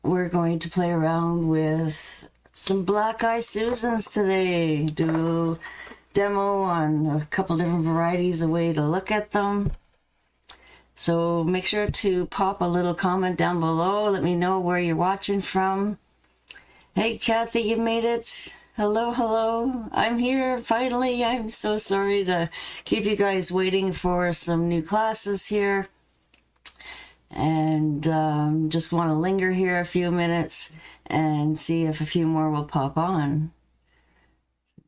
we're going to play around with some Blackeye Susans today. Do a demo on a couple different varieties, a way to look at them. So make sure to pop a little comment down below. Let me know where you're watching from. Hey Kathy, you made it. Hello, hello. I'm here finally. I'm so sorry to keep you guys waiting for some new classes here. And just want to linger here a few minutes and see if a few more will pop on.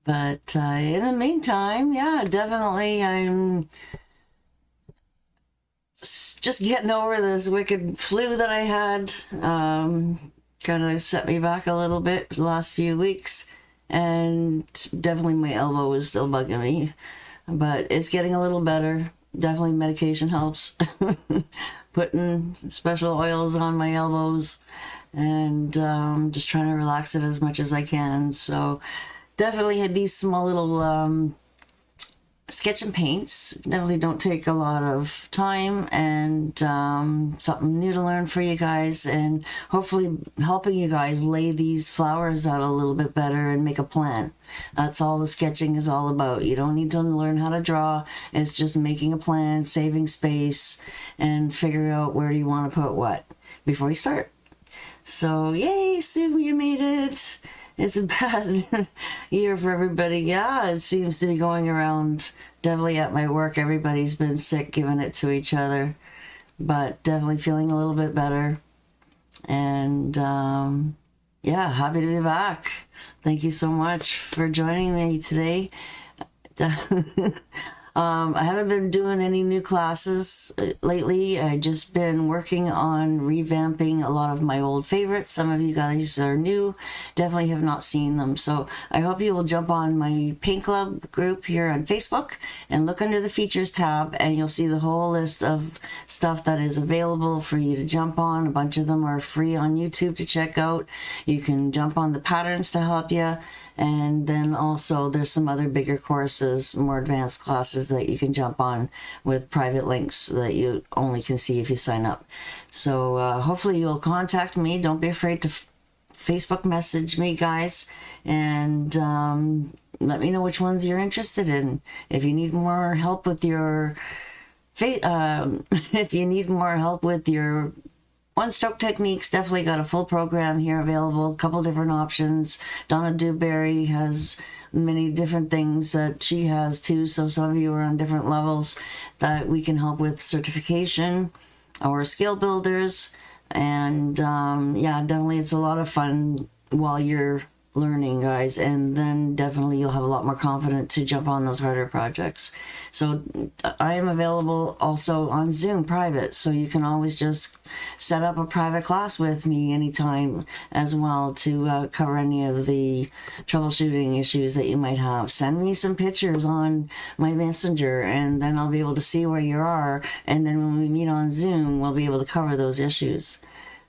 But in the meantime, yeah, definitely I'm just getting over this wicked flu that I had. Kind of set me back a little bit the last few weeks. And definitely my elbow is still bugging me. But it's getting a little better. Definitely medication helps. Putting special oils on my elbows and just trying to relax it as much as I can. So definitely had these small little sketch and paints. Definitely don't take a lot of time, and something new to learn for you guys, and hopefully helping you guys lay these flowers out a little bit better and make a plan. That's all the sketching is all about. You don't need to learn how to draw. It's just making a plan, saving space, and figuring out where you want to put what before you start. So yay, Sue, you made it. It's a bad year for everybody. Yeah, it seems to be going around. Definitely at my work, everybody's been sick, giving it to each other. But definitely feeling a little bit better. And yeah, happy to be back. Thank you so much for joining me today. I haven't been doing any new classes lately. I've just been working on revamping a lot of my old favorites. Some of you guys are new, definitely have not seen them. So I hope you will jump on my Paint Club group here on Facebook and look under the features tab, and you'll see the whole list of stuff that is available for you to jump on. A bunch of them are free on YouTube to check out. You can jump on the patterns to help you. And then also there's some other bigger courses, more advanced classes that you can jump on with private links that you only can see if you sign up. So hopefully you'll contact me. Don't be afraid to Facebook message me, guys, and let me know which ones you're interested in. If you need more help with your if you need more help with your one-stroke techniques, definitely got a full program here available, a couple different options. Donna Dewberry has many different things that she has too, so some of you are on different levels that we can help with certification or skill builders. And yeah, definitely it's a lot of fun while you're learning, guys, and then definitely you'll have a lot more confidence to jump on those harder projects. So I am available also on Zoom private, so you can always just set up a private class with me anytime as well to cover any of the troubleshooting issues that you might have. Send me some pictures on my messenger, and then I'll be able to see where you are, and then when we meet on Zoom we'll be able to cover those issues.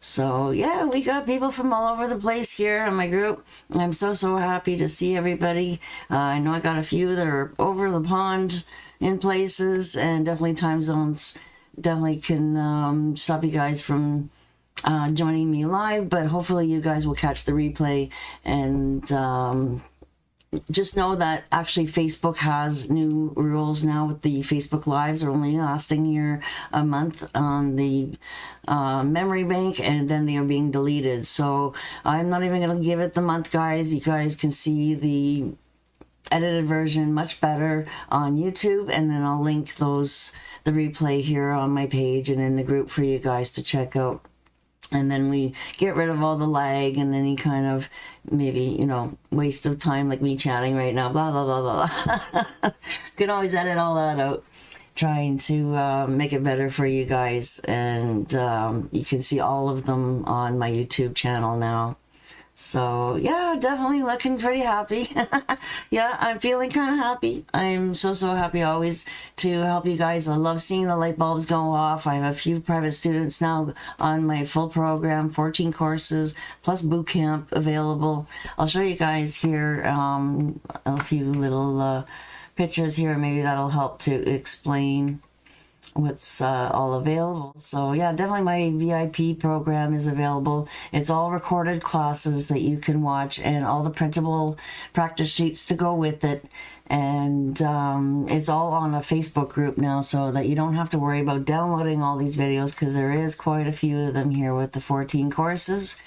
So yeah, we got people from all over the place here in my group. I'm so happy to see everybody. I know I got a few that are over the pond in places, and definitely time zones definitely can stop you guys from joining me live, but hopefully you guys will catch the replay. And just know that actually Facebook has new rules now with the Facebook Lives are only lasting here a month on the memory bank, and then they are being deleted. So I'm not even going to give it the month, guys. You guys can see the edited version much better on YouTube, and then I'll link the replay here on my page and in the group for you guys to check out. And then we get rid of all the lag and any kind of maybe, you know, waste of time like me chatting right now, blah, blah, blah, blah. Can always edit all that out, trying to make it better for you guys. And you can see all of them on my YouTube channel now. So yeah, definitely looking pretty happy. Yeah, I'm feeling kind of happy. I'm so happy always to help you guys. I love seeing the light bulbs go off. I have a few private students now on my full program, 14 courses plus boot camp available. I'll show you guys here a few little pictures here. Maybe that'll help to explain what's all available. So yeah, definitely my VIP program is available. It's all recorded classes that you can watch and all the printable practice sheets to go with it. And it's all on a Facebook group now, so that you don't have to worry about downloading all these videos, because there is quite a few of them here with the 14 courses.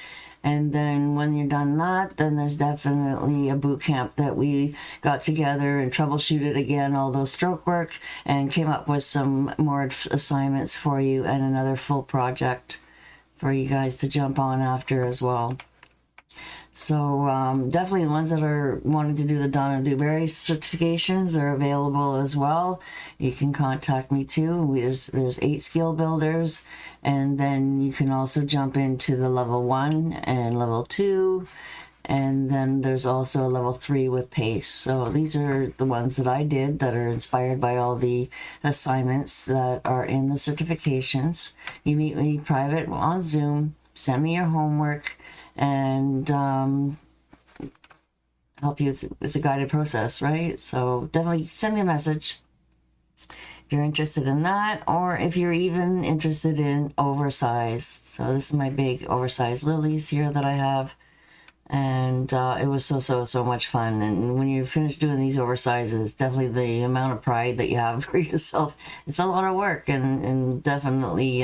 And then when you're done that, then there's definitely a boot camp that we got together and troubleshooted again all those stroke work and came up with some more assignments for you and another full project for you guys to jump on after as well. So definitely the ones that are wanting to do the Donna Dewberry certifications are available as well. You can contact me too. There's 8 skill builders, and then you can also jump into the level 1 and level 2, and then there's also a level 3 with PACE. So these are the ones that I did that are inspired by all the assignments that are in the certifications. You meet me private on Zoom, send me your homework, and help you. It's a guided process, right? So definitely send me a message if you're interested in that, or if you're even interested in oversized. So this is my big oversized lilies here that I have, and it was so much fun. And when you finish doing these oversizes, definitely the amount of pride that you have for yourself, it's a lot of work, and definitely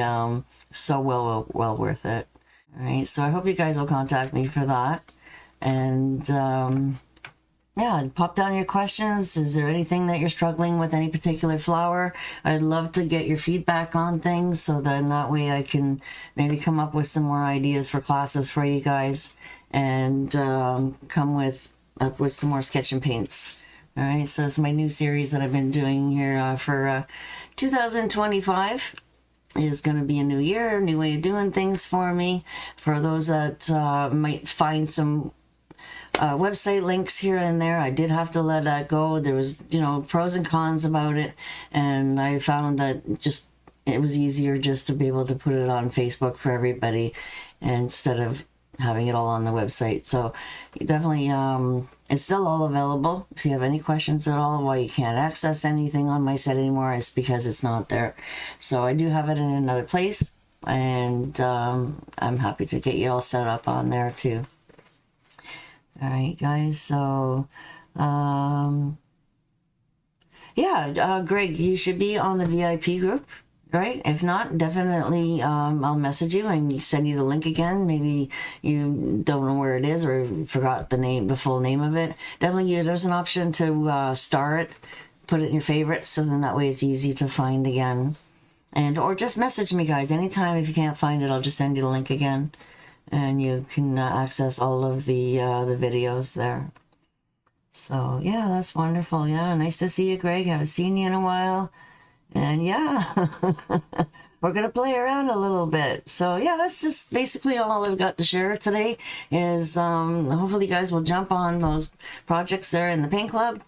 so well worth it. All right, so I hope you guys will contact me for that. And yeah, pop down your questions. Is there anything that you're struggling with, any particular flower? I'd love to get your feedback on things, so then that way I can maybe come up with some more ideas for classes for you guys, and come up with some more sketch and paints. All right, so it's my new series that I've been doing here for 2025. Is going to be a new year, a new way of doing things for me. For those that might find some website links here and there, I did have to let that go. There was, pros and cons about it, and I found that just it was easier just to be able to put it on Facebook for everybody instead of having it all on the website. So definitely it's still all available. If you have any questions at all why you can't access anything on my site anymore, it's because it's not there. So I do have it in another place, and I'm happy to get you all set up on there too. All right, guys, so yeah, Greg, you should be on the VIP group, right? If not, definitely I'll message you and send you the link again. Maybe you don't know where it is or forgot the full name of it. Definitely there's an option to star it, put it in your favorites, so then that way it's easy to find again. Or just message me, guys, anytime. If you can't find it, I'll just send you the link again, and you can access all of the videos there. So yeah, that's wonderful. Yeah, nice to see you, Greg. Haven't seen you in a while. And yeah, we're going to play around a little bit. So yeah, that's just basically all I've got to share today. Is hopefully you guys will jump on those projects there in the paint club.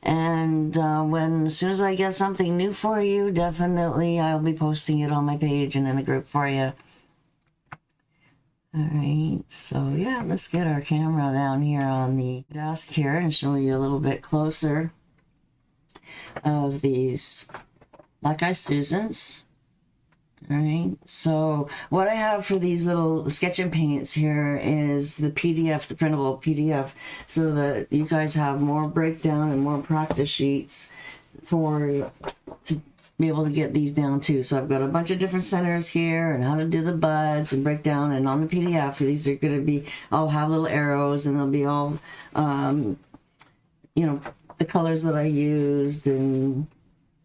And as soon as I get something new for you, definitely I'll be posting it on my page and in the group for you. All right, so yeah, let's get our camera down here on the desk here and show you a little bit closer of these Blackeye Susans. All right, so what I have for these little sketch and paints here is the PDF, the printable PDF, so that you guys have more breakdown and more practice sheets to be able to get these down too. So I've got a bunch of different centers here and how to do the buds and breakdown, and on the PDF these are going to be, I'll have little arrows, and they'll be all the colors that I used, and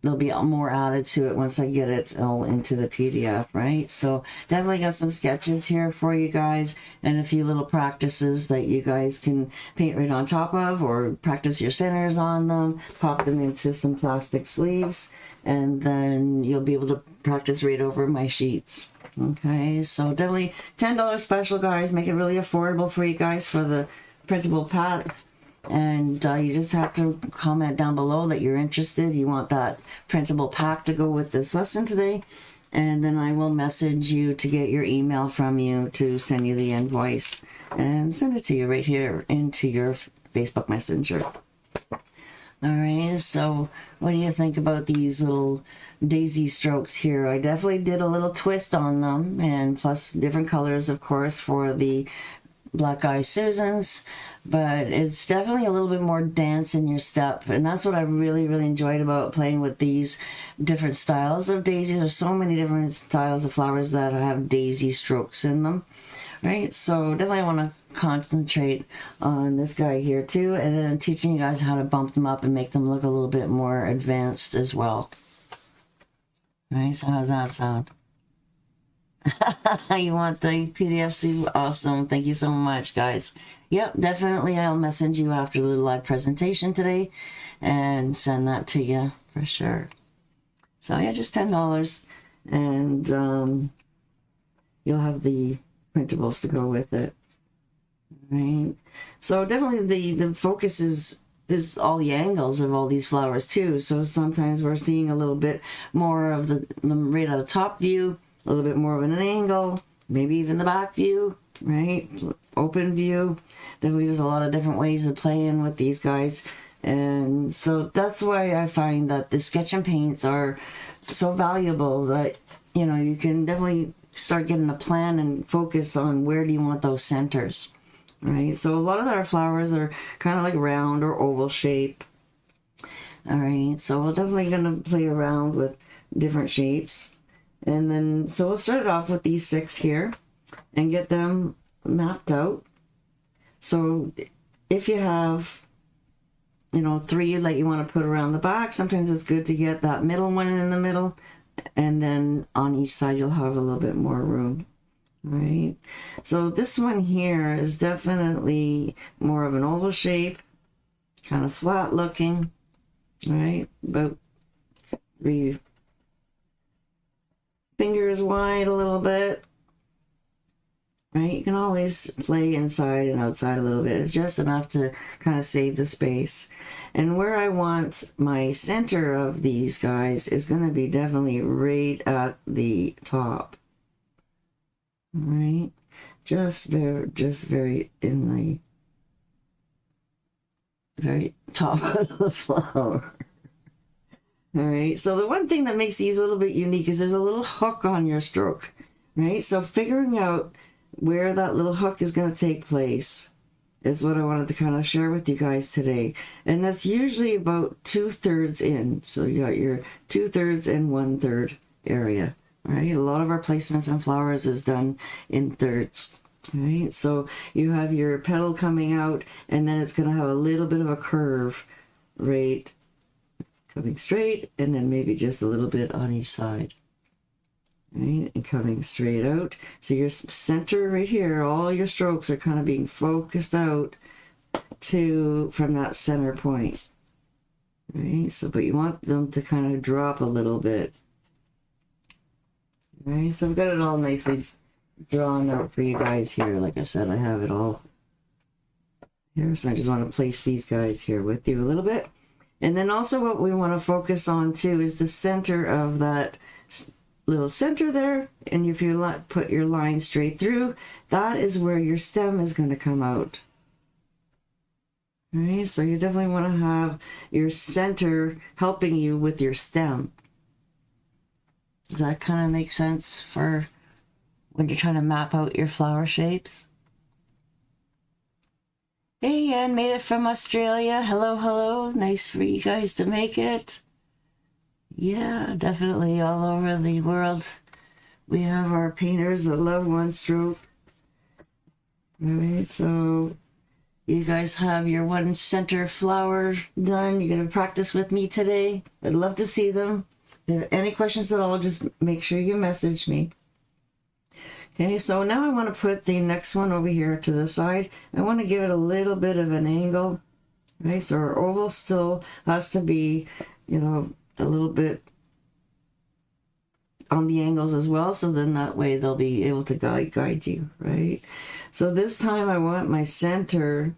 there'll be more added to it once I get it all into the PDF, right? So definitely got some sketches here for you guys, and a few little practices that you guys can paint right on top of, or practice your centers on them, pop them into some plastic sleeves, and then you'll be able to practice right over my sheets. Okay, so definitely $10 special, guys. Make it really affordable for you guys for the printable pack. And you just have to comment down below that you're interested. You want that printable pack to go with this lesson today. And then I will message you to get your email from you to send you the invoice and send it to you right here into your Facebook Messenger. All right, so what do you think about these little daisy strokes here. I definitely did a little twist on them, and plus different colors, of course, for the Blackeye Susans, but it's definitely a little bit more dance in your step, and that's what I really enjoyed about playing with these different styles of daisies. There's so many different styles of flowers that have daisy strokes in them, right? So definitely want to concentrate on this guy here too, and then teaching you guys how to bump them up and make them look a little bit more advanced as well. All right, so how's that sound? You want the PDF? Awesome. Thank you so much, guys. Yep, definitely. I'll message you after the live presentation today and send that to you for sure. So yeah, just $10, and you'll have the printables to go with it. Right. So definitely the focus is all the angles of all these flowers too. So sometimes we're seeing a little bit more of them right out of top view, a little bit more of an angle, maybe even the back view, right? Open view. Definitely there's a lot of different ways to play in with these guys. And so that's why I find that the sketch and paints are so valuable, that, you know, you can definitely start getting a plan and focus on where do you want those centers, right? So a lot of our flowers are kind of like round or oval shape. All right, so we're definitely going to play around with different shapes. And then, so we'll start off with these 6 here and get them mapped out. So if you have, you know, 3 that you want to put around the back, sometimes it's good to get that middle one in the middle, and then on each side you'll have a little bit more room. Right, so this one here is definitely more of an oval shape, kind of flat looking, right, about 3 fingers wide a little bit, right? You can always play inside and outside a little bit. It's just enough to kind of save the space. And where I want my center of these guys is going to be definitely right at the top, right? Just very in the very top of the flower. All right, so the one thing that makes these a little bit unique is there's a little hook on your stroke, right? So figuring out where that little hook is going to take place is what I wanted to kind of share with you guys today. And that's usually about 2/3 in. So you got your 2/3 and 1/3 area, right? A lot of our placements on flowers is done in thirds, right? So you have your petal coming out, and then it's going to have a little bit of a curve, right? Coming straight, and then maybe just a little bit on each side, right? And coming straight out. So your center right here, all your strokes are kind of being focused out from that center point, right? So, but you want them to kind of drop a little bit, right? So I've got it all nicely drawn out for you guys here. Like I said, I have it all here, so I just want to place these guys here with you a little bit. And then also what we want to focus on too is the center of that little center there. And if you put your line straight through, that is where your stem is going to come out. All right, so you definitely want to have your center helping you with your stem. Does that kind of make sense for when you're trying to map out your flower shapes? Hey, Anne made it from Australia. Hello. Nice for you guys to make it. Yeah, definitely all over the world. We have our painters that love one stroke. All right, so you guys have your one center flower done. You're going to practice with me today. I'd love to see them. If you have any questions at all, just make sure you message me. Okay, so now I want to put the next one over here to the side. I want to give it a little bit of an angle, right? So our oval still has to be, you know, a little bit on the angles as well, so then that way they'll be able to guide you, right? So this time I want my center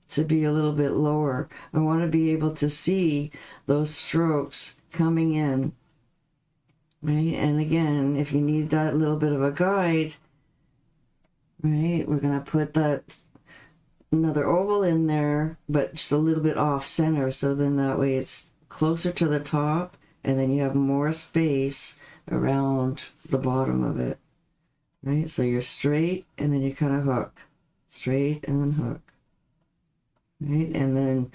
to be a little bit lower. I want to be able to see those strokes coming in, right? And again, if you need that little bit of a guide, right, we're going to put that another oval in there, but just a little bit off center, so then that way it's closer to the top and then you have more space around the bottom of it, right? So you're straight, and then you kind of hook, straight, and then hook, right? And then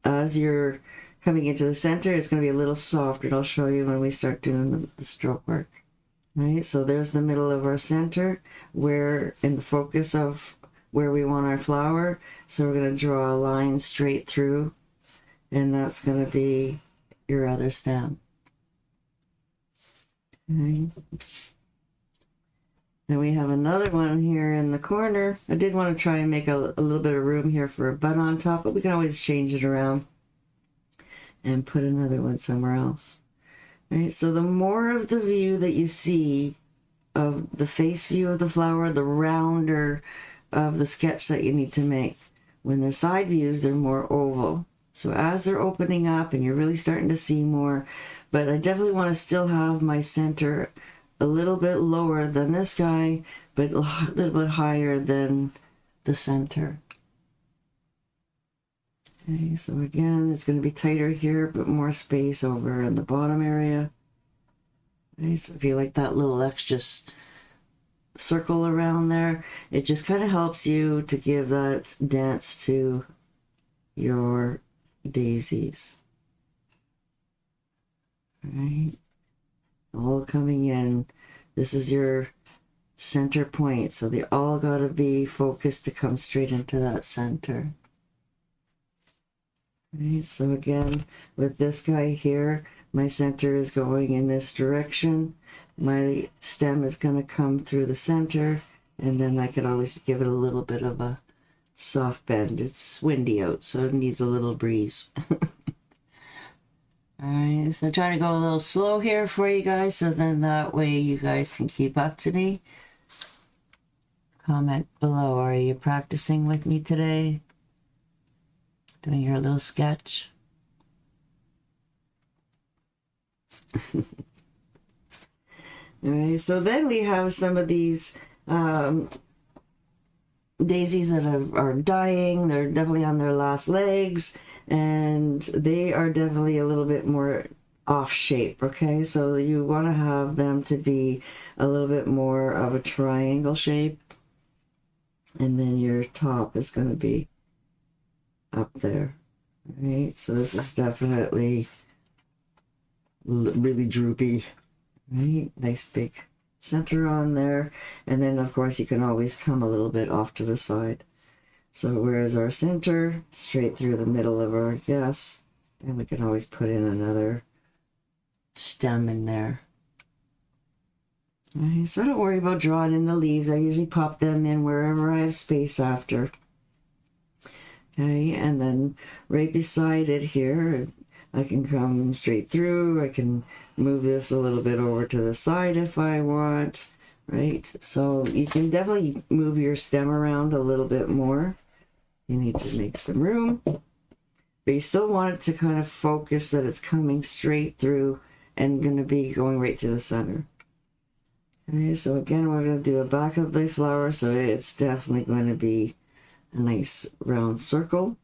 as you're coming into the center, it's going to be a little softer, and I'll show you when we start doing the stroke work, right? So there's the middle of our center, where in the focus of where we want our flower. So we're going to draw a line straight through, and that's going to be your other stem. Okay. Then we have another one here in the corner. I did want to try and make a little bit of room here for a bud on top, but we can always change it around and put another one somewhere else. Right, so the more of the view that you see of the face view of the flower, the rounder of the sketch that you need to make. When they're side views, they're more oval. So as they're opening up and you're really starting to see more, but I definitely want to still have my center a little bit lower than this guy, but a little bit higher than the center. Okay, so again, it's going to be tighter here, but more space over in the bottom area. Okay, so if you like that little extra circle around there, it just kind of helps you to give that dance to your daisies. Right, all coming in. This is your center point, so they all got to be focused to come straight into that center. Right, so again, with this guy here, my center is going in this direction. My stem is going to come through the center, and then I could always give it a little bit of a soft bend. It's windy out, so it needs a little breeze. Alright, so trying to go a little slow here for you guys, so then that way you guys can keep up to me. Comment below, are you practicing with me today? Doing your little sketch? Alright, so then we have some of these daisies that are dying. They're definitely on their last legs, and they are definitely a little bit more off shape, okay? So you want to have them to be a little bit more of a triangle shape, and then your top is going to be up there, right? So this is definitely really droopy, right? Nice big center on there, and then of course you can always come a little bit off to the side. So where's our center? Straight through the middle of our guess, and we can always put in another stem in there. Okay, so don't worry about drawing in the leaves. I usually pop them in wherever I have space after. Okay, and then right beside it here, I can come straight through. I can move this a little bit over to the side if I want, right? So you can definitely move your stem around a little bit more. You need to make some room, but you still want it to kind of focus that it's coming straight through and going to be going right to the center. Okay, so again, we're going to do a back of the flower, so it's definitely going to be a nice round circle.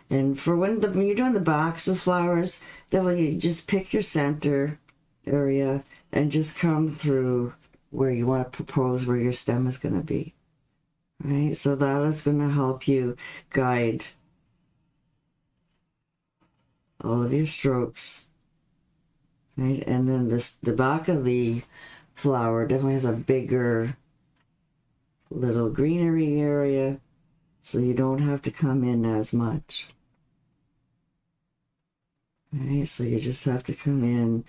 And for when you're doing the backs of flowers, definitely just pick your center area and just come through where you want to propose where your stem is going to be. Right, so that is going to help you guide all of your strokes. Right, and then the back of the flower definitely has a bigger little greenery area, so you don't have to come in as much. Right, so you just have to come in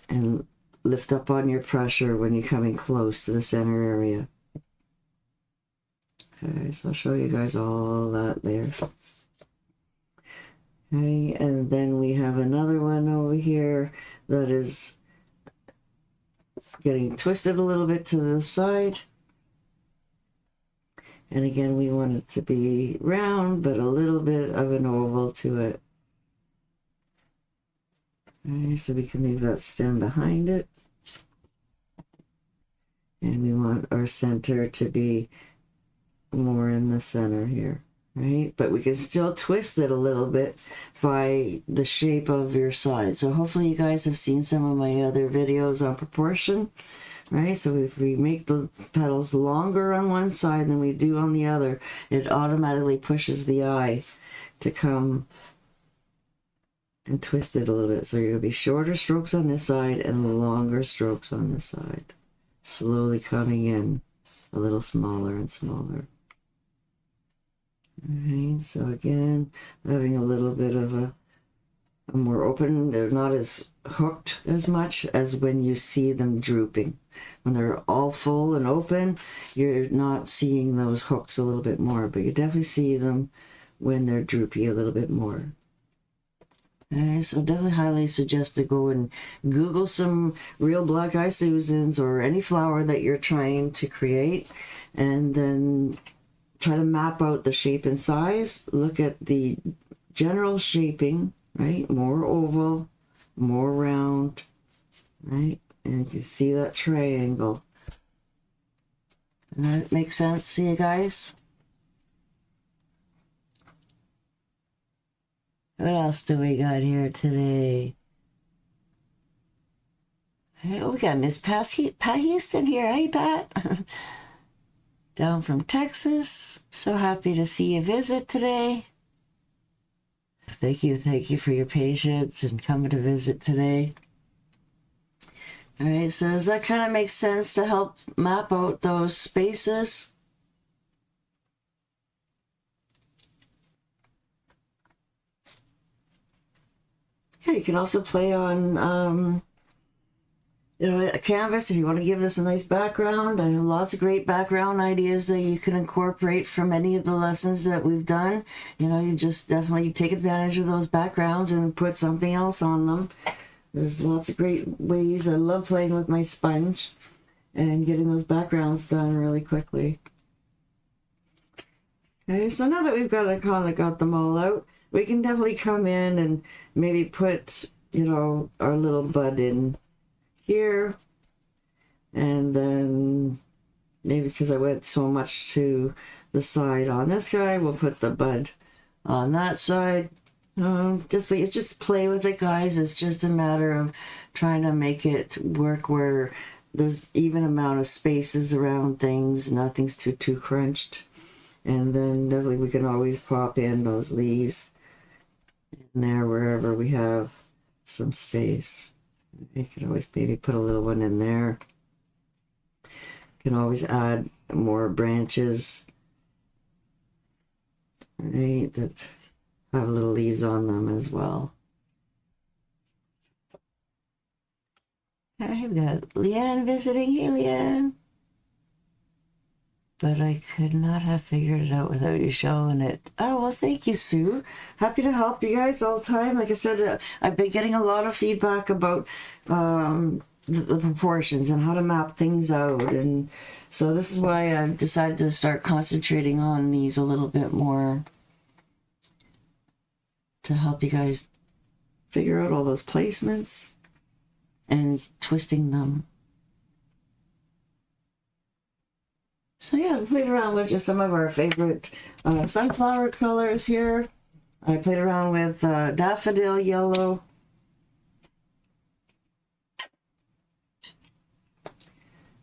and lift up on your pressure when you're coming close to the center area. Okay, so I'll show you guys all that there. Okay, and then we have another one over here that is getting twisted a little bit to the side. And again, we want it to be round, but a little bit of an oval to it. Okay, so we can leave that stem behind it. And we want our center to be more in the center here. right? But we can still twist it a little bit by the shape of your side. So hopefully you guys have seen some of my other videos on proportion, right? So if we make the petals longer on one side than we do on the other, it automatically pushes the eye to come and twist it a little bit. So you're going to be shorter strokes on this side and longer strokes on this side. Slowly coming in a little smaller and smaller. Alright, so again, having a little bit of a more open. They're not as hooked as much as when you see them drooping. When they're all full and open, you're not seeing those hooks a little bit more, but you definitely see them when they're droopy a little bit more. Okay, so definitely highly suggest to go and Google some real Blackeye Susans or any flower that you're trying to create, and then try to map out the shape and size. Look at the general shaping, right? More oval, more round, right? And you see that triangle. Does that make sense to you guys? What else do we got here today? Hey, we got Miss Pat Houston here. Hey, Pat. Down from Texas. So happy to see you visit today. Thank you for your patience and coming to visit today. All right, so does that kind of make sense to help map out those spaces? Yeah, you can also play on, a canvas if you want to give this a nice background. I have lots of great background ideas that you can incorporate from any of the lessons that we've done. You just definitely take advantage of those backgrounds and put something else on them. There's lots of great ways. I love playing with my sponge and getting those backgrounds done really quickly. Okay, so now that we've kind of got them all out, we can definitely come in and maybe put, our little bud in here. And then maybe because I went so much to the side on this guy, we'll put the bud on that side. Just play with it, guys. It's just a matter of trying to make it work where there's even amount of spaces around things. Nothing's too crunched. And then definitely we can always pop in those leaves in there wherever we have some space. You can always maybe put a little one in there. You can always add more branches, right, that have little leaves on them as well. I've got Leanne visiting. Hey, Leanne. But I could not have figured it out without you showing it. Oh, well, thank you, Sue. Happy to help you guys all the time. Like I said, I've been getting a lot of feedback about the proportions and how to map things out. And so this is why I've decided to start concentrating on these a little bit more to help you guys figure out all those placements and twisting them. So yeah, I played around with just some of our favorite sunflower colors here. I played around with daffodil yellow,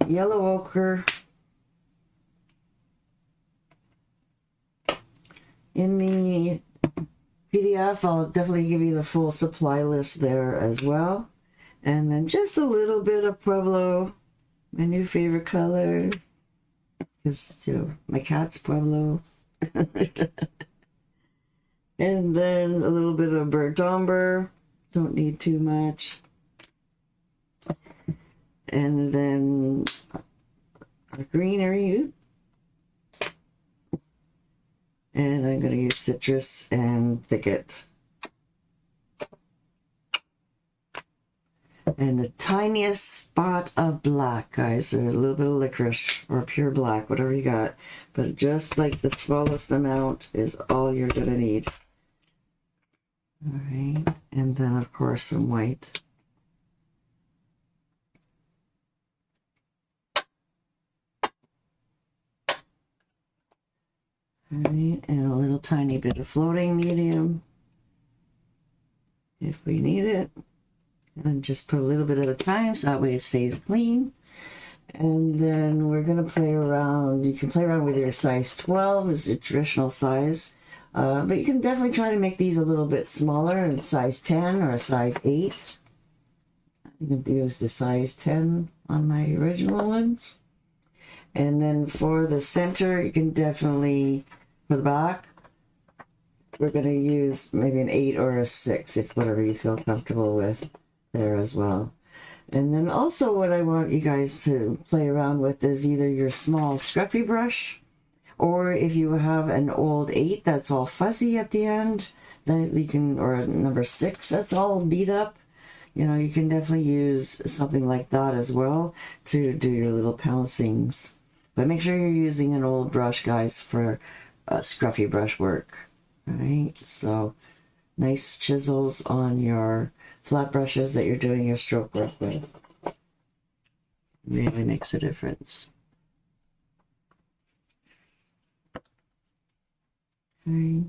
yellow ochre, in the PDF, I'll definitely give you the full supply list there as well. And then just a little bit of Pueblo, my new favorite color. Because, my cat's Pueblo. And then a little bit of burnt umber. Don't need too much. And then our greenery. And I'm going to use citrus and thicket. And the tiniest spot of black, guys, or a little bit of licorice or pure black, whatever you got. But just like the smallest amount is all you're going to need. All right. And then, of course, some white. Right, and a little tiny bit of floating medium if we need it. And just put a little bit at a time so that way it stays clean. And then we're going to play around. You can play around with your size 12 is the traditional size. But you can definitely try to make these a little bit smaller, in size 10 or a size 8. I'm going to use the size 10 on my original ones. And then for the center, you can definitely, for the back, we're going to use maybe an 8 or a 6, if whatever you feel comfortable with there as well. And then also what I want you guys to play around with is either your small scruffy brush, or if you have an old 8 that's all fuzzy at the end, then you can, or a number 6 that's all beat up, you know, you can definitely use something like that as well to do your little pouncings. But make sure you're using an old brush, guys, for scruffy brush work. Right, so nice chisels on your flat brushes that you're doing your stroke work with. Really makes a difference. Okay.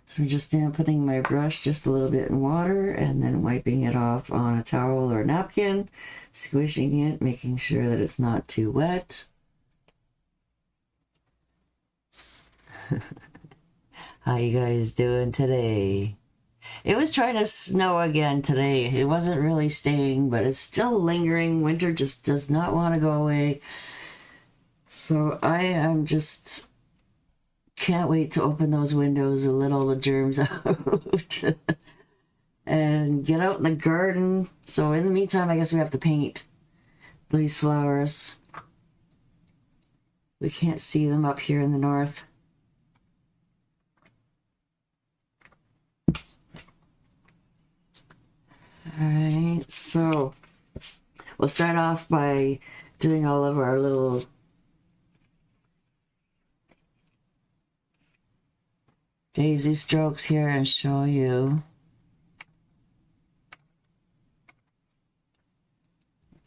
So I'm just putting my brush just a little bit in water and then wiping it off on a towel or a napkin, squishing it, making sure that it's not too wet. How you guys doing today? It was trying to snow again today. It wasn't really staying, but it's still lingering. Winter just does not want to go away. So I am just can't wait to open those windows and let all the germs out and get out in the garden. So in the meantime, I guess we have to paint these flowers. We can't see them up here in the north. All right, so we'll start off by doing all of our little daisy strokes here and show you.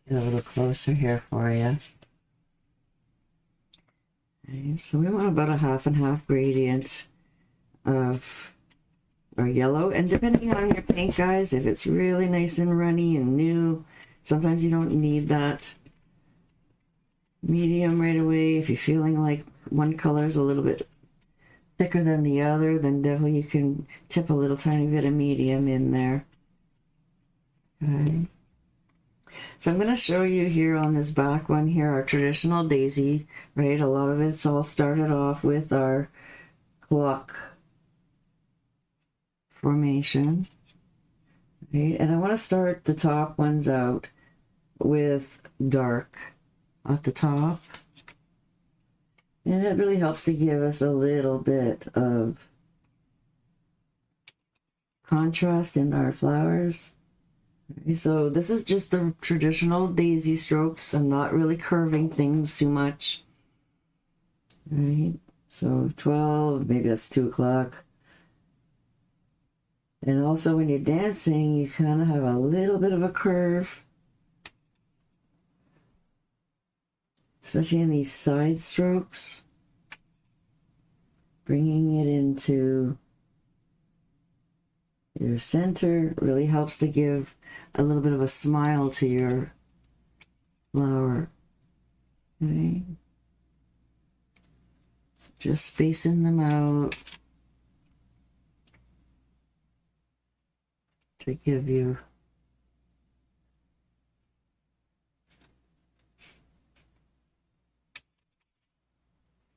Get a little closer here for you. Okay, so we want about a half and half gradient of our yellow, and depending on your paint, guys, if it's really nice and runny and new, sometimes you don't need that medium right away. If you're feeling like one color is a little bit thicker than the other, then definitely you can tip a little tiny bit of medium in there. Okay. So I'm going to show you here on this back one here, our traditional daisy, right? A lot of it's all started off with our clock formation, right? And I want to start the top ones out with dark at the top. And it really helps to give us a little bit of contrast in our flowers. Okay, so this is just the traditional daisy strokes. I'm not really curving things too much. All right, so 12, maybe that's 2 o'clock. And also when you're dancing, you kind of have a little bit of a curve, especially in these side strokes. Bringing it into your center really helps to give a little bit of a smile to your flower. Okay. So just spacing them out to give you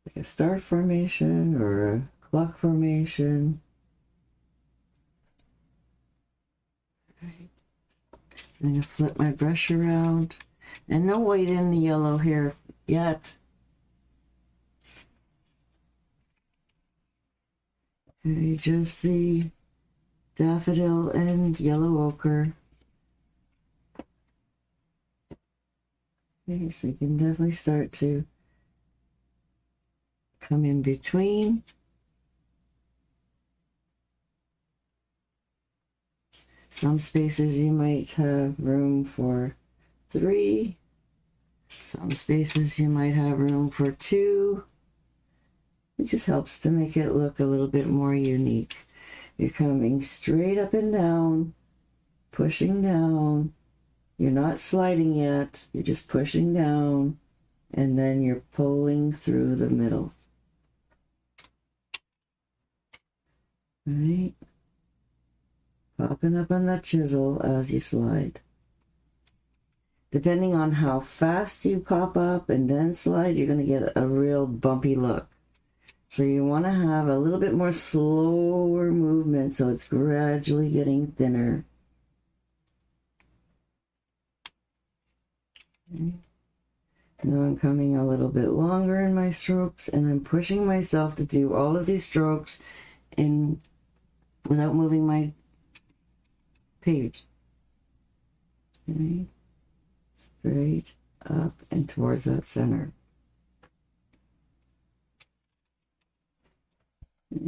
like a star formation or a clock formation. I'm going to flip my brush around, and no white in the yellow here yet. Okay, just the daffodil and yellow ochre. Okay, so you can definitely start to come in between. Some spaces you might have room for 3. Some spaces you might have room for 2. It just helps to make it look a little bit more unique. You're coming straight up and down, pushing down. You're not sliding yet. You're just pushing down, and then you're pulling through the middle. All right. Popping up on that chisel as you slide. Depending on how fast you pop up and then slide, you're going to get a real bumpy look. So you want to have a little bit more slower movement so it's gradually getting thinner. Okay. Now I'm coming a little bit longer in my strokes, and I'm pushing myself to do all of these strokes without moving my page. Okay. Straight up and towards that center.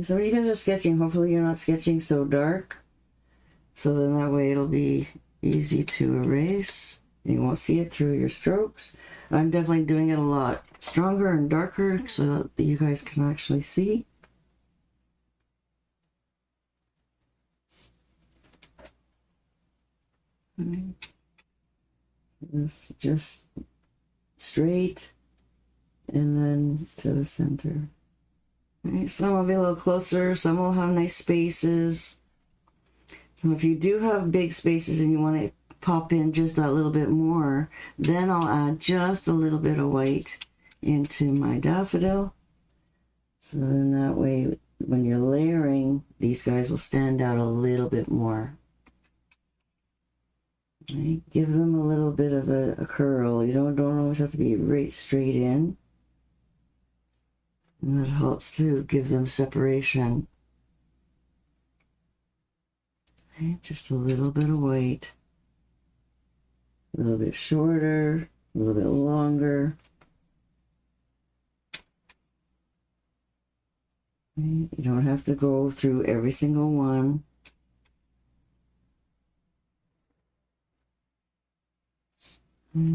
So when you guys are sketching, hopefully you're not sketching so dark. So then that way it'll be easy to erase. You won't see it through your strokes. I'm definitely doing it a lot stronger and darker so that you guys can actually see. This just straight and then to the center. Right, some will be a little closer, some will have nice spaces. So if you do have big spaces and you want to pop in just a little bit more, then I'll add just a little bit of white into my daffodil. So then that way, when you're layering, these guys will stand out a little bit more. Right? Give them a little bit of a curl. You don't always have to be right straight in. And that helps to give them separation. Right? Just a little bit of white. A little bit shorter, a little bit longer. Right? You don't have to go through every single one.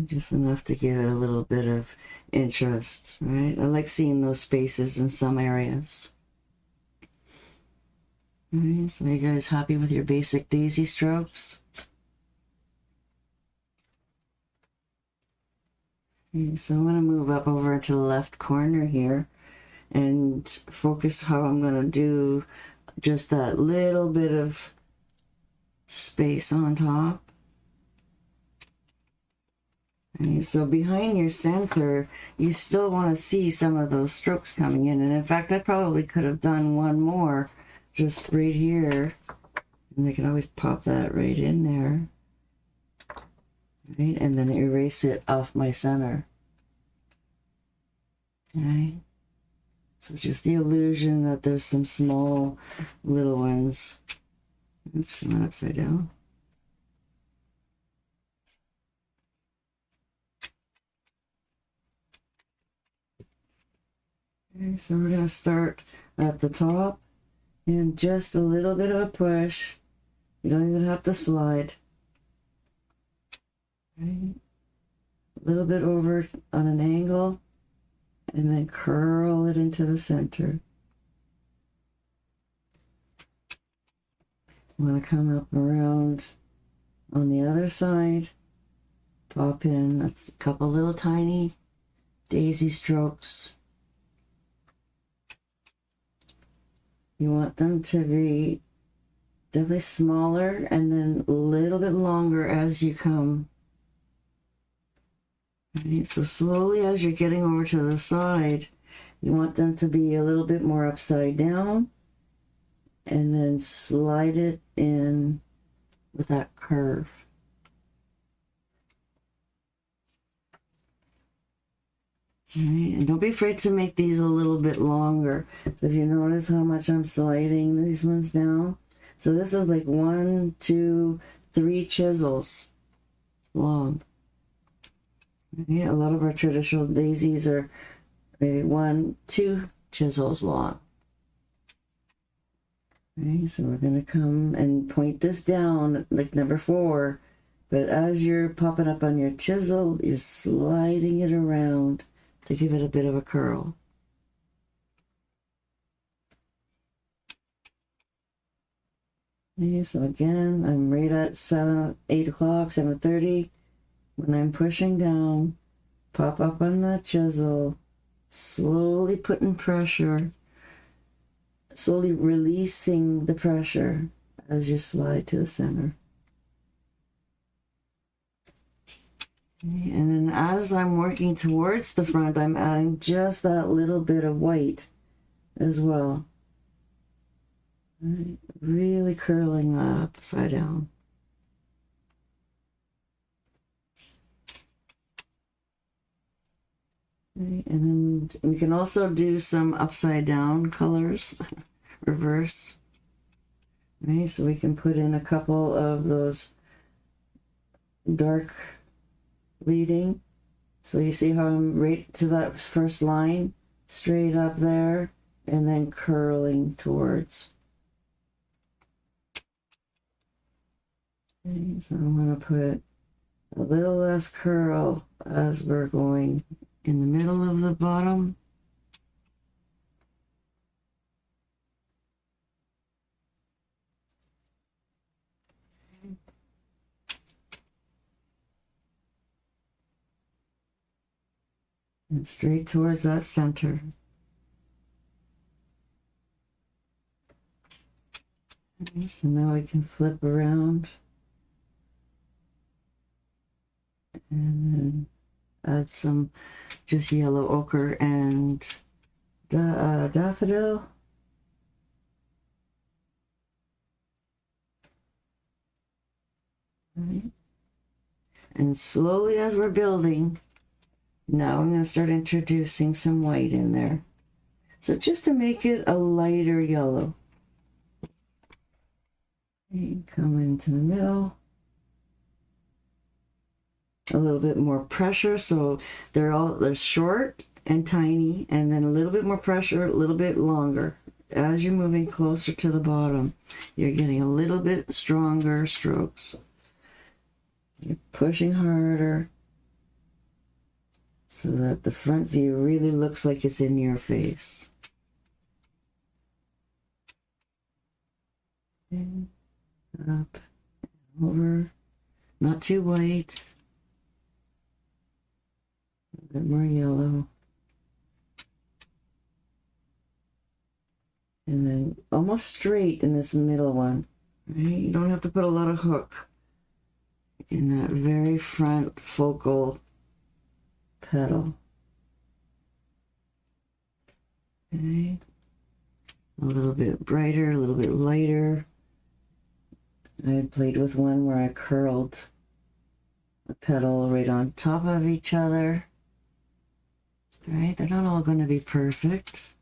Just enough to give it a little bit of interest, right? I like seeing those spaces in some areas. All right, so are you guys happy with your basic daisy strokes? Okay, so I'm going to move up over to the left corner here and focus how I'm going to do just that little bit of space on top. Okay, so behind your center, you still want to see some of those strokes coming in. And in fact, I probably could have done one more just right here. And I can always pop that right in there. Right, and then erase it off my center. Okay. So just the illusion that there's some small little ones. Oops, I'm upside down. Okay, so we're going to start at the top and just a little bit of a push. You don't even have to slide. Right. A little bit over on an angle and then curl it into the center. I'm going to come up around on the other side, pop in, that's a couple little tiny daisy strokes. You want them to be definitely smaller and then a little bit longer as you come. Right, so slowly as you're getting over to the side, you want them to be a little bit more upside down and then slide it in with that curve. All right, and don't be afraid to make these a little bit longer. So if you notice how much I'm sliding these ones down, so this is like 1, 2, 3 chisels long. Okay, a lot of our traditional daisies are maybe 1, 2 chisels long. Okay, so we're going to come and point this down like number 4, but as you're popping up on your chisel, you're sliding it around to give it a bit of a curl. Okay, so again, I'm right at 8 o'clock, 7:30. When I'm pushing down, pop up on that chisel, slowly putting pressure, slowly releasing the pressure as you slide to the center. Okay, and then as I'm working towards the front, I'm adding just that little bit of white as well. Right, really curling that upside down. Okay, and then we can also do some upside down colors, reverse. Right, so we can put in a couple of those dark leading. So you see how I'm right to that first line, straight up there, and then curling towards. Okay, so I'm going to put a little less curl as we're going in the middle of the bottom. And straight towards that center. Okay, so now we can flip around and then add some just yellow ochre and daffodil. Right. And slowly as we're building, now I'm going to start introducing some white in there. So just to make it a lighter yellow. Okay, come into the middle. A little bit more pressure, so they're short and tiny, and then a little bit more pressure, a little bit longer. As you're moving closer to the bottom, you're getting a little bit stronger strokes. You're pushing harder so that the front view really looks like it's in your face. Okay. Up, over, not too white, a bit more yellow. And then almost straight in this middle one, right? You don't have to put a lot of hook in that very front focal petal. Okay. A little bit brighter, a little bit lighter. I played with one where I curled a petal right on top of each other. Right? They're not all going to be perfect.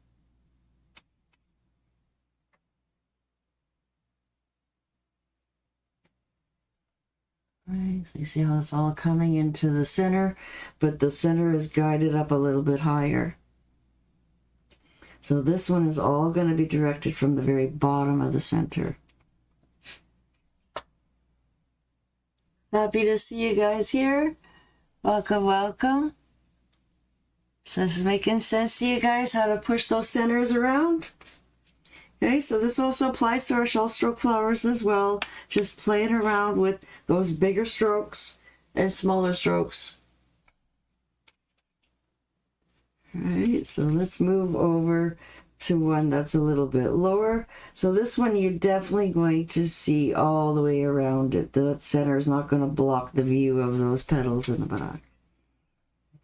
Right, so you see how it's all coming into the center, but the center is guided up a little bit higher. So this one is all going to be directed from the very bottom of the center. Happy to see you guys here. Welcome, welcome. So this is making sense to you guys how to push those centers around? Okay, so this also applies to our shell stroke flowers as well. Just playing around with those bigger strokes and smaller strokes. All right, so let's move over to one that's a little bit lower. So this one you're definitely going to see all the way around it. The center is not going to block the view of those petals in the back.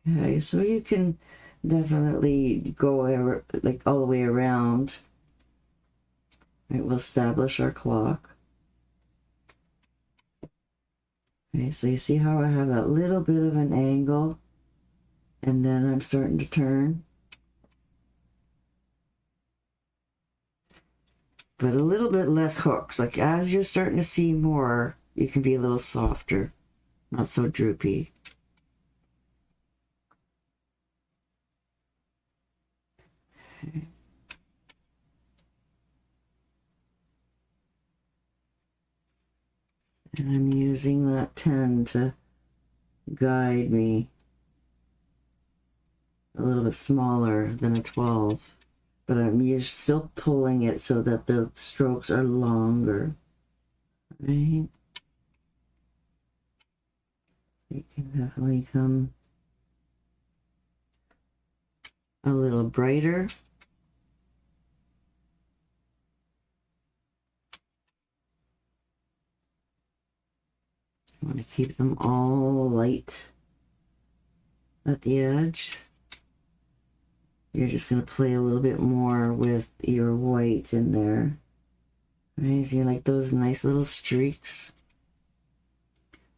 Okay, so you can definitely go like all the way around. Right, we'll establish our clock. Okay, so you see how I have that little bit of an angle, and then I'm starting to turn. But a little bit less hooks. Like as you're starting to see more, you can be a little softer, not so droopy. Okay. And I'm using that 10 to guide me. A little bit smaller than a 12, but I'm still pulling it so that the strokes are longer. right? You can definitely come a little brighter. You want to keep them all light at the edge. You're just going to play a little bit more with your white in there. Right, so you like those nice little streaks.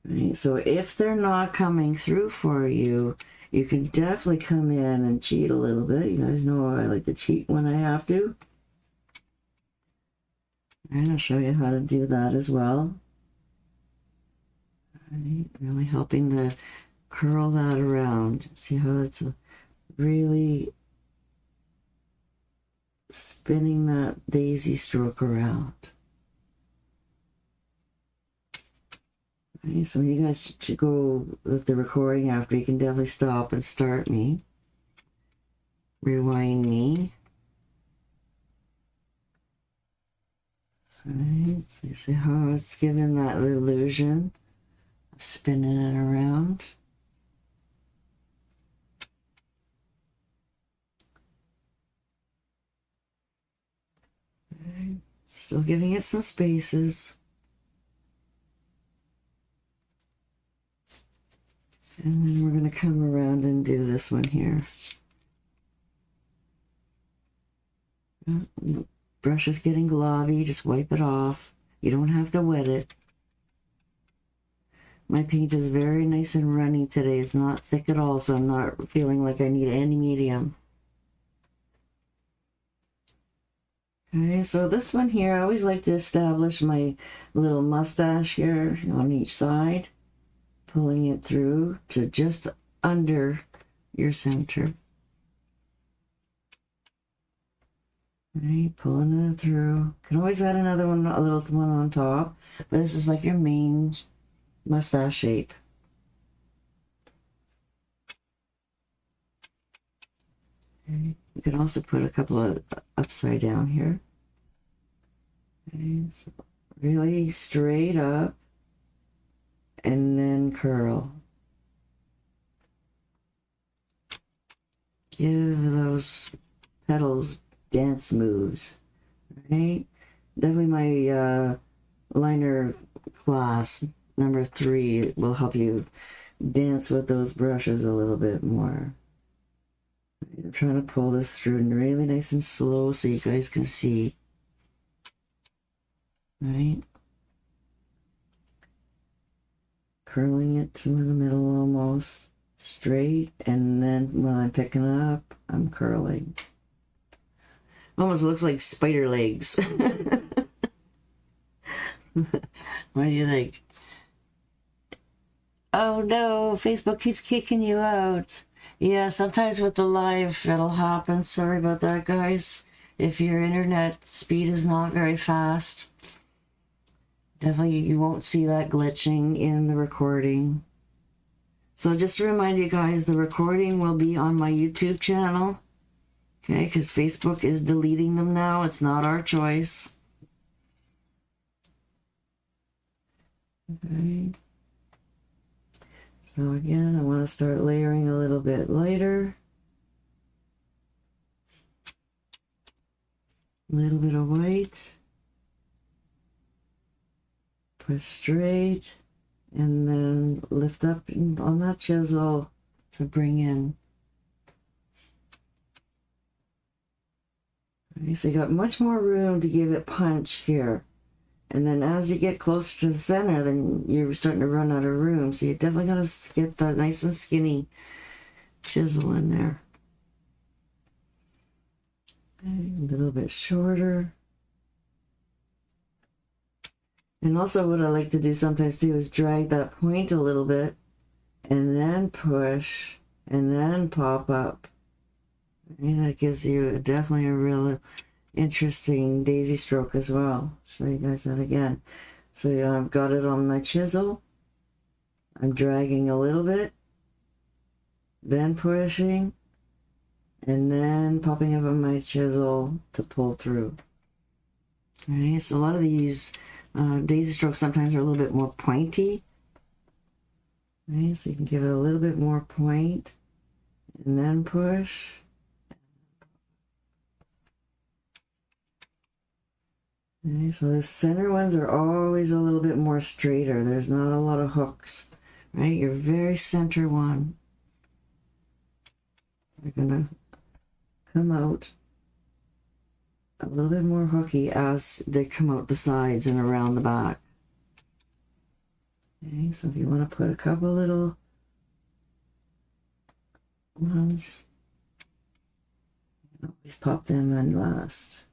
Right, so if they're not coming through for you, you can definitely come in and cheat a little bit. You guys know I like to cheat when I have to. And I'll show you how to do that as well. Right, really helping to curl that around. See how that's really spinning that daisy stroke around. Right, so you guys should go with the recording after. You can definitely stop and start me. Rewind me. Alright, so you see how it's giving that illusion of spinning it around. Right. Still giving it some spaces. And then we're going to come around and do this one here. Brush is getting globby, just wipe it off. You don't have to wet it. My paint is very nice and runny today. It's not thick at all, so I'm not feeling like I need any medium. Okay, so this one here, I always like to establish my little mustache here on each side, pulling it through to just under your center. Right, pulling it through. Can always add another one, a little one on top, but this is like your main mustache shape. Okay. You can also put a couple of upside down here. Okay, so really straight up and then curl. Give those petals dance moves, right? Definitely my liner class number 3 will help you dance with those brushes a little bit more. I'm trying to pull this through really nice and slow so you guys can see, right? Curling it to the middle almost straight, and then when I'm picking up, I'm curling. Almost looks like spider legs. What do you think? Oh no, Facebook keeps kicking you out. Yeah, sometimes with the live it'll happen. Sorry about that, guys. If your internet speed is not very fast, definitely you won't see that glitching in the recording. So just to remind you guys, the recording will be on my YouTube channel. Okay, because Facebook is deleting them now. It's not our choice. Okay. So again, I want to start layering a little bit lighter. A little bit of white. Push straight. And then lift up on that chisel to bring in. Okay, so you got much more room to give it punch here. And then as you get closer to the center, then you're starting to run out of room. So you definitely got to get that nice and skinny chisel in there. Okay, a little bit shorter. And also what I like to do sometimes too is drag that point a little bit and then push and then pop up. And that gives you definitely a real interesting daisy stroke as well. Show you guys that again. So yeah, I've got it on my chisel. I'm dragging a little bit, then pushing, and then popping up on my chisel to pull through. Alright, so a lot of these Daisy strokes sometimes are a little bit more pointy. Right, so you can give it a little bit more point and then push. Okay, so the center ones are always a little bit more straighter. There's not a lot of hooks, right? Your very center one. They're gonna come out a little bit more hooky as they come out the sides and around the back. Okay, so if you want to put a couple little ones, always pop them in last.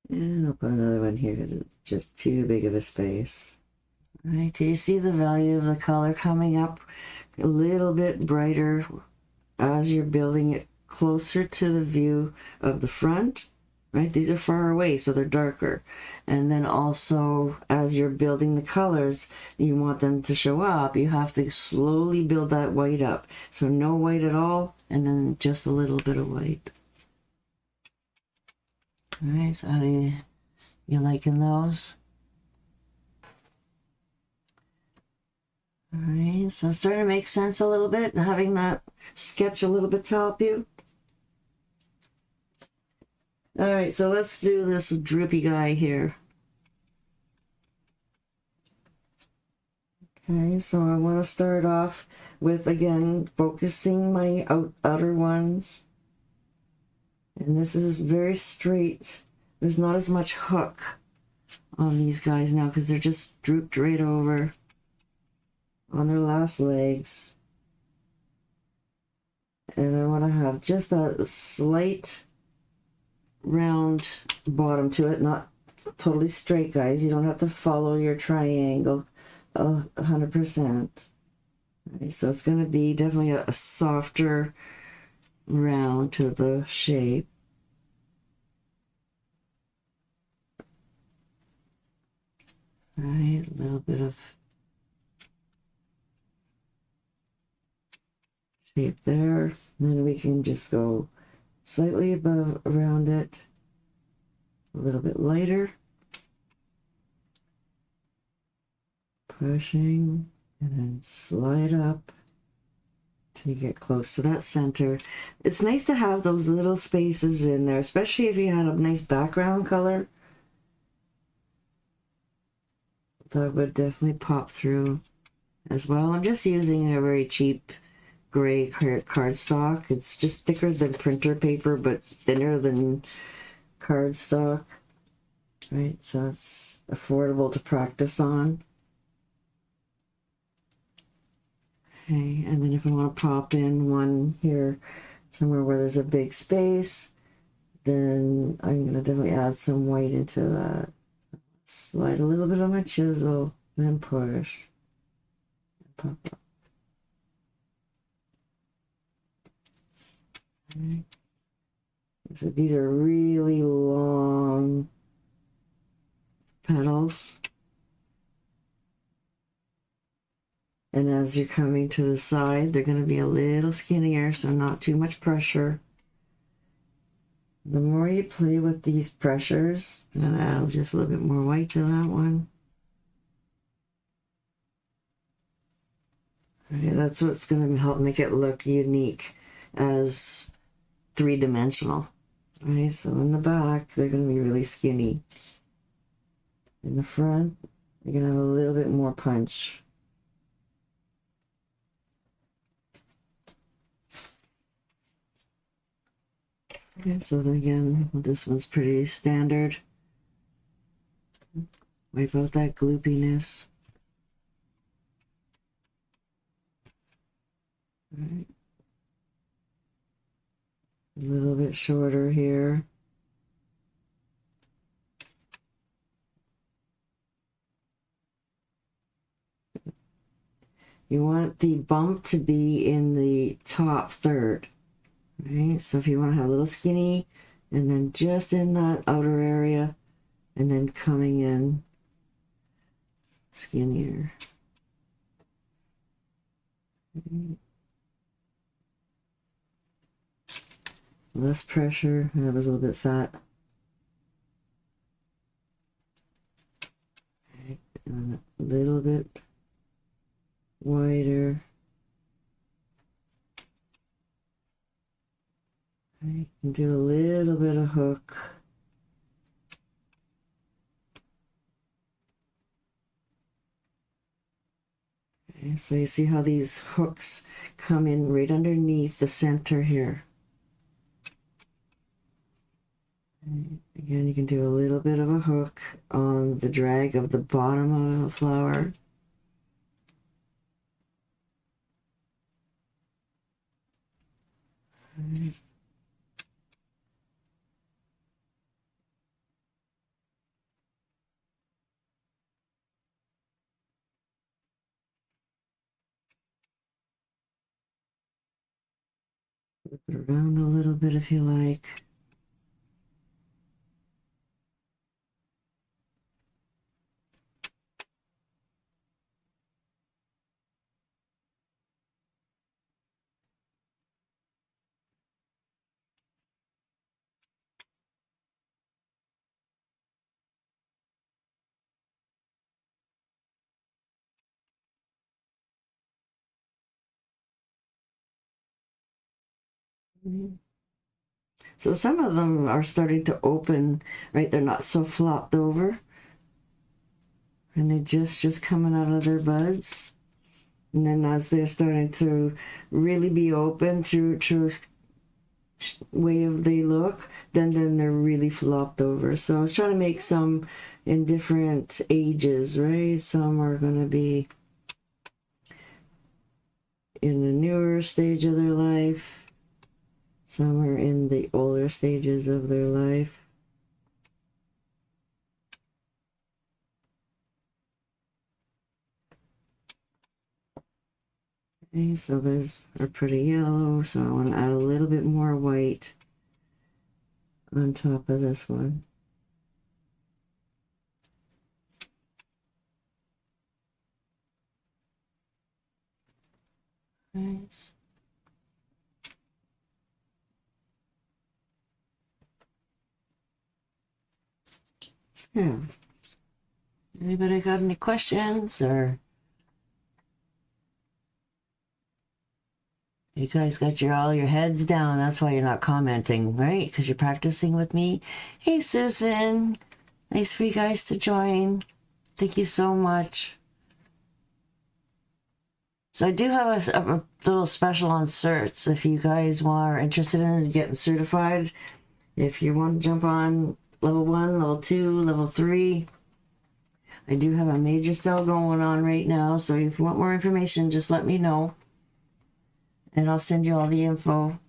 And I'll put another one here because it's just too big of a space. All right, can you see the value of the color coming up a little bit brighter as you're building it closer to the view of the front, right? These are far away, so they're darker. And then also, as you're building the colors, you want them to show up, you have to slowly build that white up. So no white at all, and then just a little bit of white. All right, so how do you liking those? All right, so it's starting to make sense a little bit, having that sketch a little bit to help you. All right, so let's do this droopy guy here. Okay, so I want to start off with, again, focusing my outer ones. And this is very straight. There's not as much hook on these guys now because they're just drooped right over on their last legs. And I want to have just a slight round bottom to it, not totally straight, guys. You don't have to follow your triangle 100%. Okay, so it's going to be definitely a softer round to the shape. All right, a little bit of shape there. And then we can just go slightly above around it, a little bit lighter. Pushing and then slide up till you get close to that center. It's nice to have those little spaces in there, especially if you had a nice background color. That would definitely pop through as well. I'm just using a very cheap gray cardstock. It's just thicker than printer paper, but thinner than cardstock. Right, so it's affordable to practice on. Okay, and then if I want to pop in one here somewhere where there's a big space, then I'm going to definitely add some white into that. Slide a little bit on my chisel, then push. Pop up. Okay. So these are really long petals. And as you're coming to the side, they're going to be a little skinnier, so not too much pressure. The more you play with these pressures, I'm going to add just a little bit more white to that one. Okay, that's what's going to help make it look unique as three-dimensional. Right, so in the back, they're going to be really skinny. In the front, you're going to have a little bit more punch. Okay, so then again, this one's pretty standard. Wipe out that gloopiness. All right. A little bit shorter here. You want the bump to be in the top third. Right, so if you want to have a little skinny, and then just in that outer area, and then coming in skinnier. Less pressure. That was a little bit fat. And a little bit wider. Right, and do a little bit of hook. Okay, so you see how these hooks come in right underneath the center here. Again, you can do a little bit of a hook on the drag of the bottom of the flower. Right. Flip it around a little bit if you like. So some of them are starting to open, right? They're not so flopped over. And they just coming out of their buds. And then as they're starting to really be open to way of they look, then they're really flopped over. So I was trying to make some in different ages, right? Some are going to be in the newer stage of their life. Some are in the older stages of their life. Okay, so those are pretty yellow, so I want to add a little bit more white on top of this one. Nice. Yeah. Anybody got any questions, or you guys got all your heads down? That's why you're not commenting, right? Because you're practicing with me. Hey, Susan. Nice for you guys to join. Thank you so much. So I do have a little special on certs if you guys are interested in getting certified. If you want to jump on level 1, level 2, level 3, I do have a major sale going on right now. So if you want more information, just let me know. And I'll send you all the info.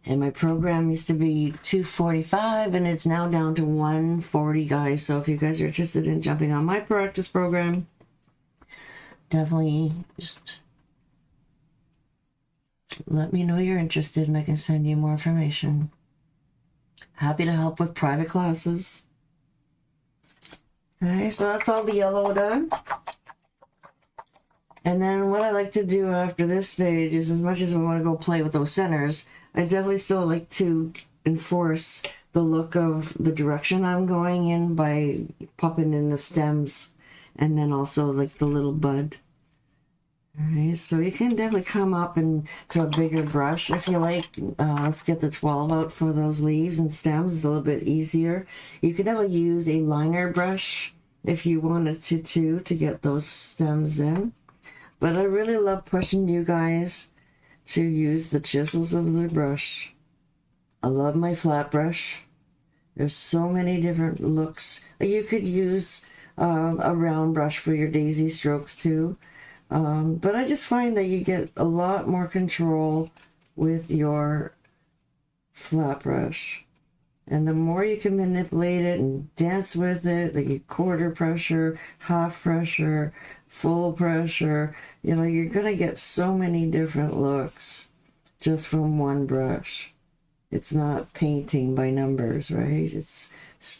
And my program used to be $245 and it's now down to $140, guys. So if you guys are interested in jumping on my practice program, definitely just let me know you're interested and I can send you more information. Happy to help with private classes. Okay, so that's all the yellow done. And then what I like to do after this stage is, as much as I want to go play with those centers, I definitely still like to enforce the look of the direction I'm going in by popping in the stems and then also like the little bud. Alright, so you can definitely come up and to a bigger brush if you like. Let's get the 12 out for those leaves and stems. It's a little bit easier. You could definitely use a liner brush if you wanted to get those stems in. But I really love pushing you guys to use the chisels of the brush. I love my flat brush. There's so many different looks. You could use a round brush for your daisy strokes too. But I just find that you get a lot more control with your flat brush. And the more you can manipulate it and dance with it, like quarter pressure, half pressure, full pressure, you know, you're going to get so many different looks just from one brush. It's not painting by numbers, right? It's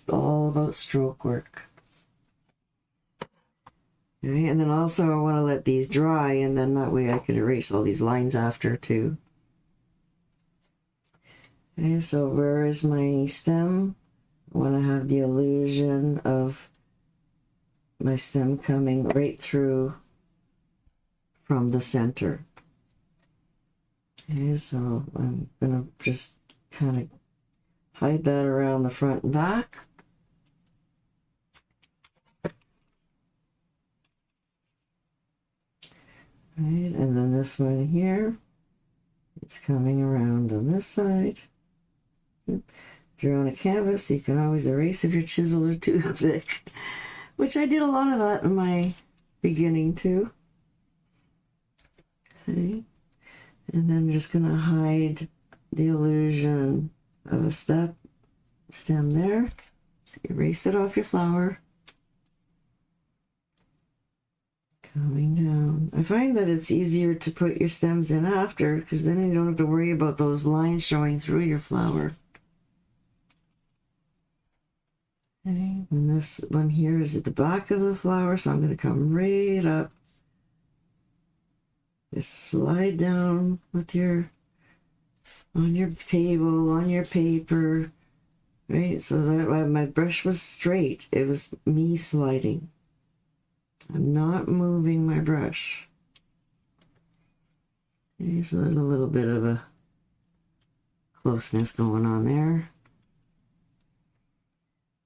all about stroke work. Okay, and then also I want to let these dry, and then that way I can erase all these lines after too. Okay, so where is my stem? I want to have the illusion of my stem coming right through from the center. Okay, so I'm gonna just kind of hide that around the front and back. Right, and then this one here, it's coming around on this side. If you're on a canvas, you can always erase if your chisel are too thick, which I did a lot of that in my beginning too. Okay, and then I'm just gonna hide the illusion of a stem there. So erase it off your flower. Coming down. I find that it's easier to put your stems in after, because then you don't have to worry about those lines showing through your flower. Okay, and this one here is at the back of the flower, so I'm going to come right up. Just slide down with on your table, on your paper, right? So that my brush was straight. It was me sliding. I'm not moving my brush. Okay, so there's a little bit of a closeness going on there.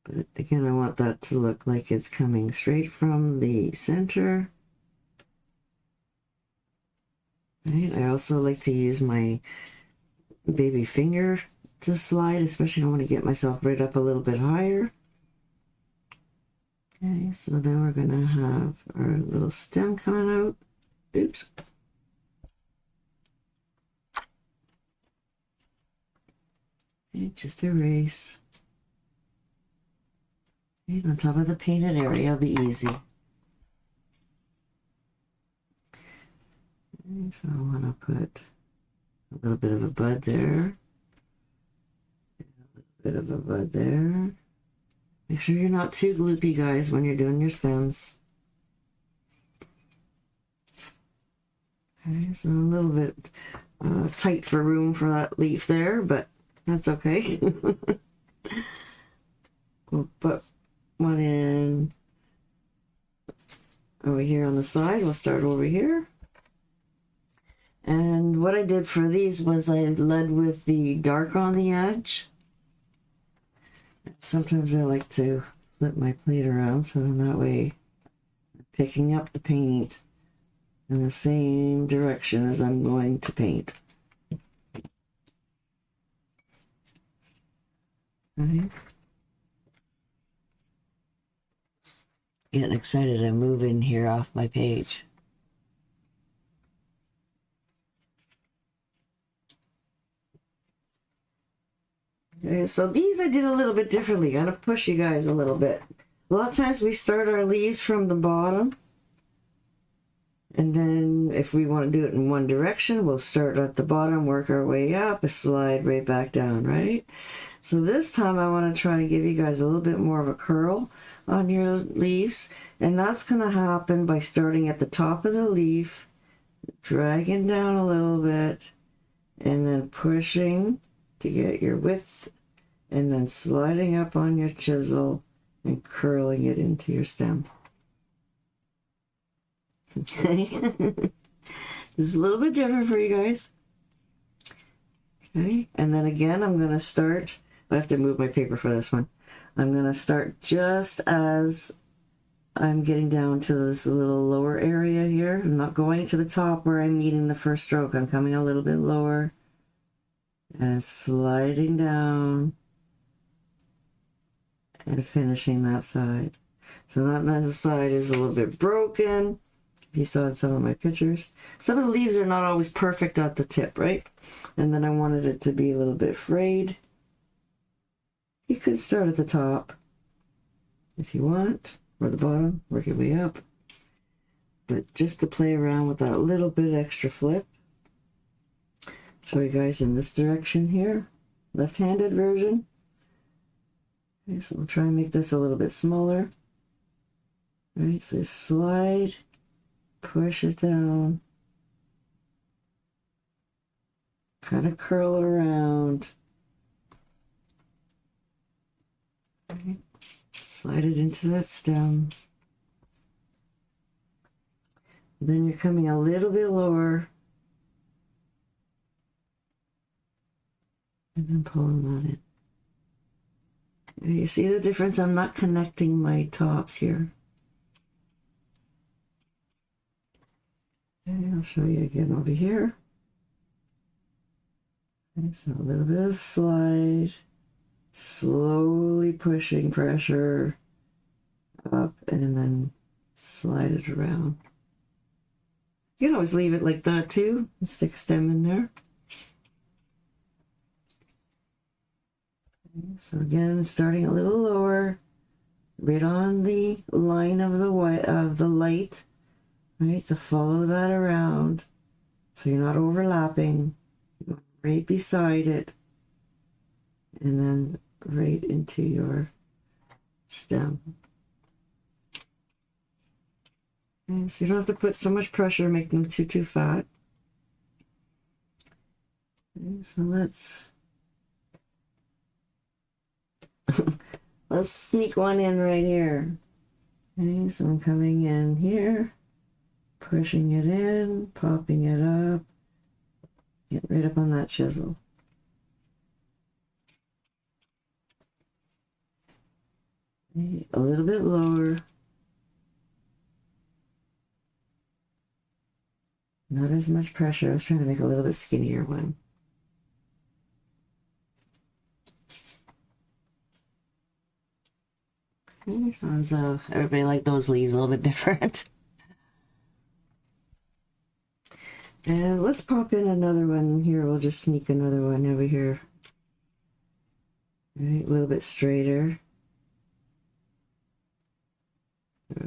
But again, I want that to look like it's coming straight from the center. Right? I also like to use my baby finger to slide, especially if I want to get myself right up a little bit higher. Okay, so then we're going to have our little stem coming out. Oops. Okay, just erase. Okay, on top of the painted area, it'll be easy. Okay, so I want to put a little bit of a bud there. A little bit of a bud there. Make sure you're not too gloopy, guys, when you're doing your stems. Okay, so a little bit tight for room for that leaf there, but that's okay. We'll put one in over here on the side. We'll start over here. And what I did for these was I led with the dark on the edge. Sometimes I like to flip my plate around, so then that way I'm picking up the paint in the same direction as I'm going to paint. Okay. Getting excited and moving here off my page. Okay, so these I did a little bit differently. I'm gonna push you guys a little bit. A lot of times we start our leaves from the bottom, and then if we want to do it in one direction, we'll start at the bottom, work our way up, and slide right back down, right? So this time I want to try to give you guys a little bit more of a curl on your leaves, and that's going to happen by starting at the top of the leaf, dragging down a little bit, and then pushing to get your width, and then sliding up on your chisel and curling it into your stem. Okay, this is a little bit different for you guys. Okay, and then again, I'm going to start, I have to move my paper for this one. I'm going to start just as I'm getting down to this little lower area here. I'm not going to the top where I'm meeting the first stroke. I'm coming a little bit lower and sliding down and finishing that side. So that side is a little bit broken. If you saw in some of my pictures, some of the leaves are not always perfect at the tip, right? And then I wanted it to be a little bit frayed. You could start at the top if you want, or the bottom, work your way up. But just to play around with that little bit extra flip, show you guys in this direction here. left-handed version. Okay, so we'll try and make this a little bit smaller. All right, so slide, push it down, kind of curl it around. Right. Slide it into that stem. Then you're coming a little bit lower and then pulling that in. You see the difference? I'm not connecting my tops here. Okay, I'll show you again over here. Okay, so a little bit of slide, slowly pushing pressure up and then slide it around. You can always leave it like that too. Stick a stem in there. So again, starting a little lower, right on the line of the light, right? So follow that around, so you're not overlapping. Right beside it, and then right into your stem. Okay, so you don't have to put so much pressure, make them too fat. Okay, so let's let's sneak one in right here. Okay, so I'm coming in here, pushing it in, popping it up, get right up on that chisel. Okay, a little bit lower. Not as much pressure. I was trying to make a little bit skinnier one. Everybody liked those leaves a little bit different. And let's pop in another one here. We'll just sneak another one over here. All right, a little bit straighter.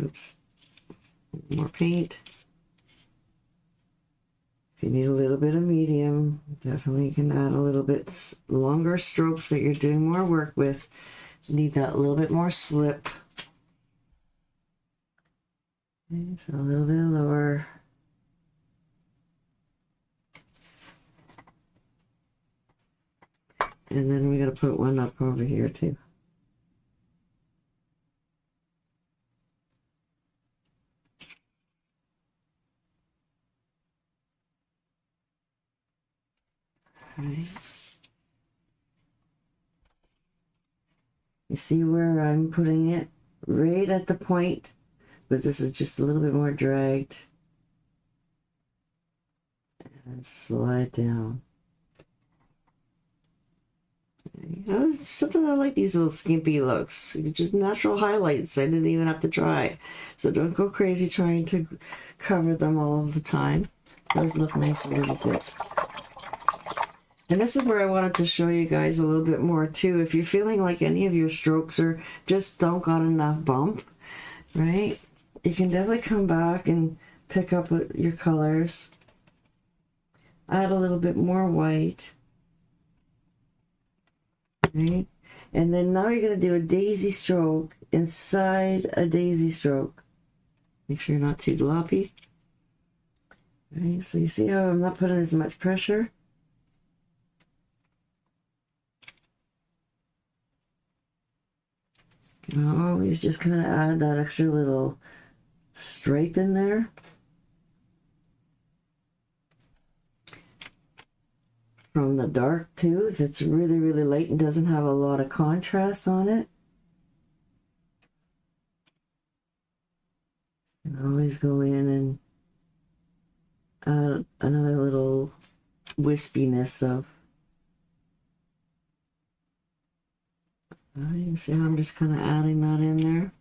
Oops. More paint. If you need a little bit of medium, definitely can add a little bit longer strokes that you're doing more work with. Need that little bit more slip. Okay, so a little bit lower. And then we gotta put one up over here too. All right. You see where I'm putting it? Right at the point, but this is just a little bit more dragged. And slide down. It's something I like, these little skimpy looks. It's just natural highlights. I didn't even have to try. So don't go crazy trying to cover them all of the time. Those look nice a little bit. And this is where I wanted to show you guys a little bit more too. If you're feeling like any of your strokes are just don't got enough bump, right? You can definitely come back and pick up your colors. Add a little bit more white. Right? And then now you're going to do a daisy stroke inside a daisy stroke. Make sure you're not too gloppy. Right? So you see how I'm not putting as much pressure? You can always just kind of add that extra little stripe in there. From the dark too, if it's really, really light and doesn't have a lot of contrast on it. You can always go in and add another little wispiness of. You see how I'm just kind of adding that in there?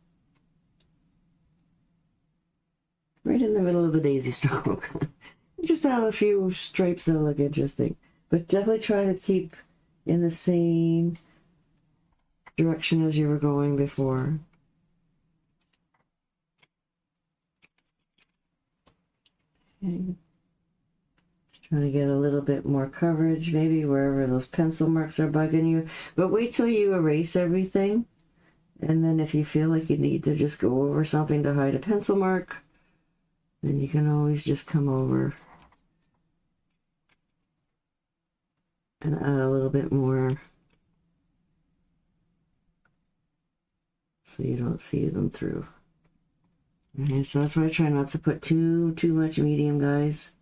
Right in the middle of the daisy stroke. Just add a few stripes that look interesting. But definitely try to keep in the same direction as you were going before. Okay. Just Trying to get a little bit more coverage, maybe wherever those pencil marks are bugging you. But wait till you erase everything. And then if you feel like you need to just go over something to hide a pencil mark, then you can always just come over and add a little bit more so you don't see them through. Okay, so that's why I try not to put too much medium, guys.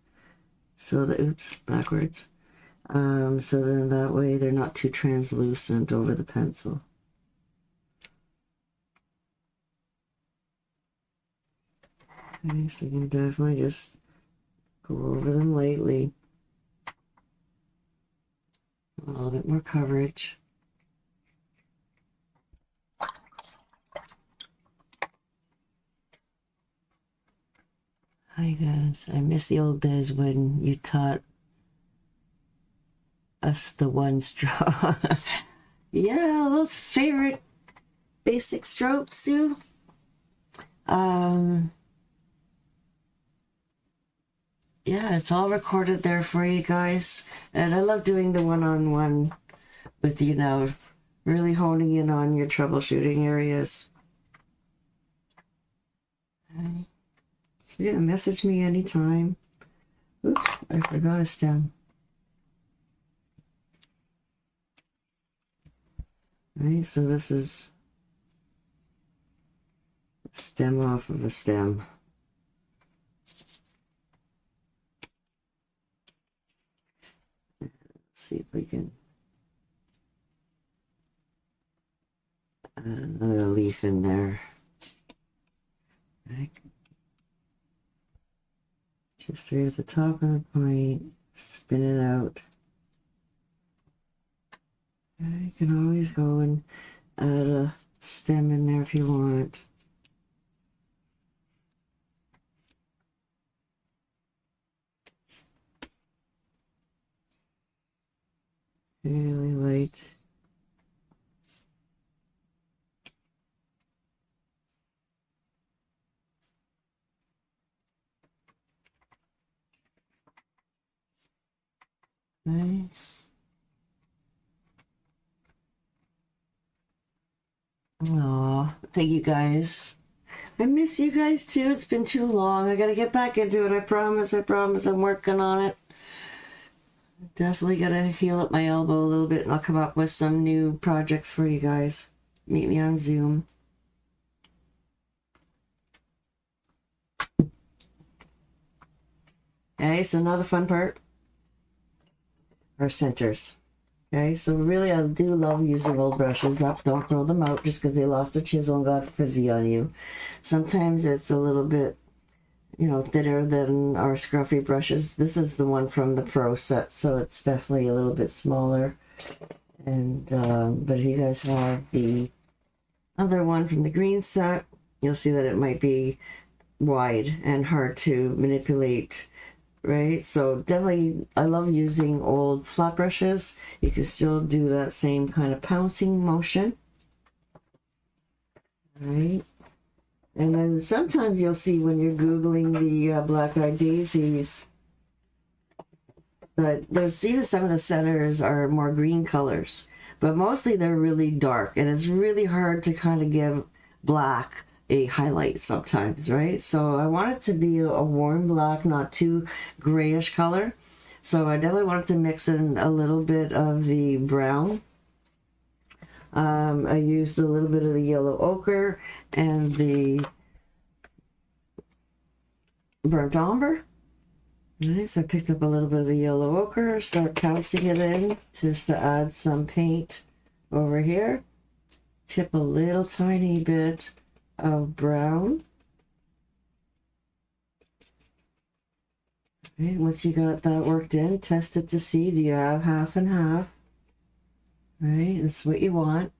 So that, oops, backwards. So then that way they're not too translucent over the pencil. Okay, so you can definitely just go over them lightly. A little bit more coverage. Hi guys, I miss the old days when you taught us the one straw. Yeah, those favorite basic strokes, Sue. Yeah, it's all recorded there for you guys. And I love doing the one-on-one with you now, really honing in on your troubleshooting areas. Okay. So yeah, message me anytime. Oops, I forgot a stem. Right, so this is a stem off of a stem. Let's see if we can add another leaf in there. Right. Just right at the top of the point, spin it out. You can always go and add a stem in there if you want. Really light. Nice. Aw, thank you guys. I miss you guys too. It's been too long. I gotta get back into it. I promise. I'm working on it. Definitely gotta heal up my elbow a little bit, and I'll come up with some new projects for you guys. Meet me on Zoom. Okay, so now the fun part. Our centers. Okay, so really I do love using old brushes. Don't throw them out just because they lost their chisel and got frizzy on you. Sometimes it's a little bit, thinner than our scruffy brushes. This is the one from the Pro set, so it's definitely a little bit smaller. And but if you guys have the other one from the green set, you'll see that it might be wide and hard to manipulate. Right, so definitely I love using old flat brushes. You can still do that same kind of pouncing motion. All right, and then sometimes you'll see when you're Googling the black-eyed daisies that there's even some of the centers are more green colors, but mostly they're really dark, and it's really hard to kind of give black a highlight sometimes, right? So I want it to be a warm black, not too grayish color. So I definitely wanted to mix in a little bit of the brown. I used a little bit of the yellow ochre and the burnt umber. Right, so I picked up a little bit of the yellow ochre, start pouncing it in just to add some paint over here. Tip a little tiny bit of brown. Okay, once you got that worked in, test it to see, do you have half and half? All right, that's what you want.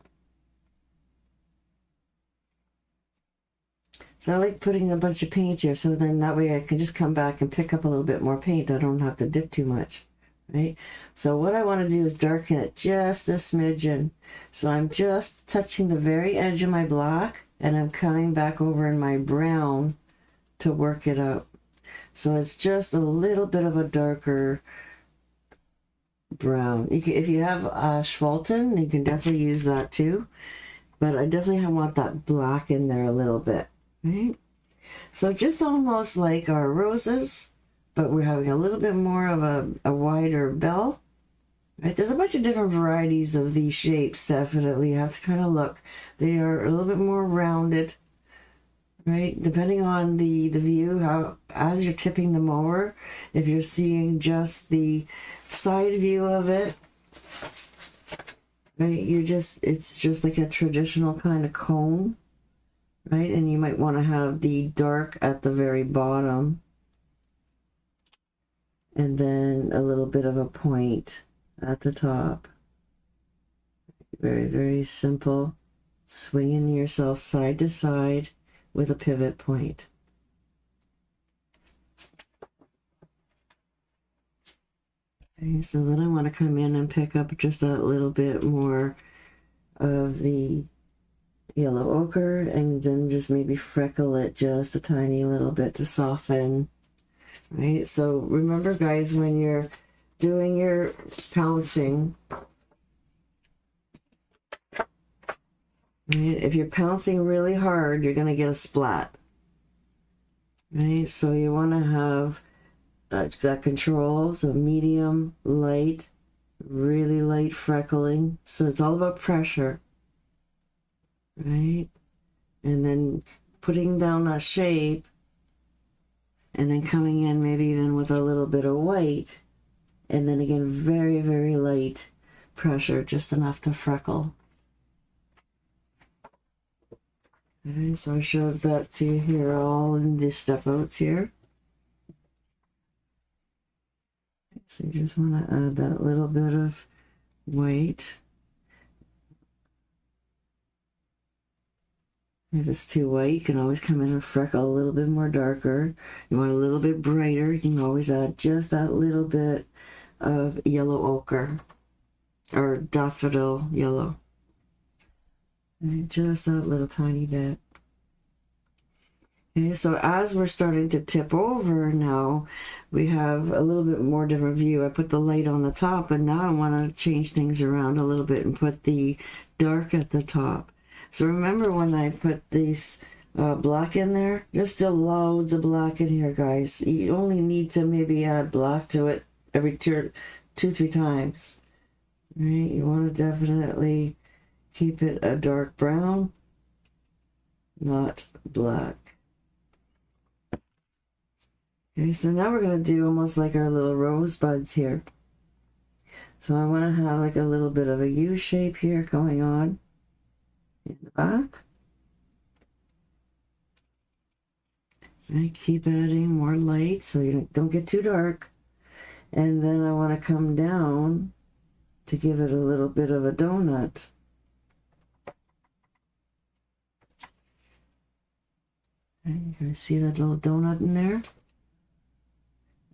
So I like putting a bunch of paint here, so then that way I can just come back and pick up a little bit more paint. I don't have to dip too much, right? So what I want to do is darken it just a smidgen. So I'm just touching the very edge of my black, and I'm coming back over in my brown to work it out. So it's just a little bit of a darker brown. If you have Schwalten, you can definitely use that too. But I definitely want that black in there a little bit, right? So just almost like our roses, but we're having a little bit more of a wider bell, right? There's a bunch of different varieties of these shapes, definitely. You have to kind of look. They are a little bit more rounded, right? Depending on the view, how as you're tipping them over, if you're seeing just the side view of it, right? It's just like a traditional kind of cone, right? And you might want to have the dark at the very bottom, and then a little bit of a point at the top. Very, very simple. Swinging yourself side to side with a pivot point. Okay, so then I want to come in and pick up just a little bit more of the yellow ochre, and then just maybe freckle it just a tiny little bit to soften, right? So remember, guys, when you're doing your pouncing, right, if you're pouncing really hard, you're going to get a splat, right? So you want to have that control, so medium, light, really light freckling. So it's all about pressure, right? And then putting down that shape, and then coming in maybe even with a little bit of white, and then again, very, very light pressure, just enough to freckle. Okay, so I showed that to you here all in the step outs here. So you just want to add that little bit of white. If it's too white, you can always come in and freckle a little bit more darker. You want a little bit brighter, you can always add just that little bit of yellow ochre or daffodil yellow. And just that little tiny bit. Okay, so as we're starting to tip over now, we have a little bit more different view. I put the light on the top, and now I want to change things around a little bit and put the dark at the top. So remember when I put these black in there? There's still loads of black in here, guys. You only need to maybe add black to it every two, 3 times. Right? You want to definitely keep it a dark brown, not black. Okay, so now we're going to do almost like our little rosebuds here. So I want to have like a little bit of a U shape here going on in the back. And keep adding more light so you don't get too dark. And then I want to come down to give it a little bit of a donut. Okay, you can see that little donut in there.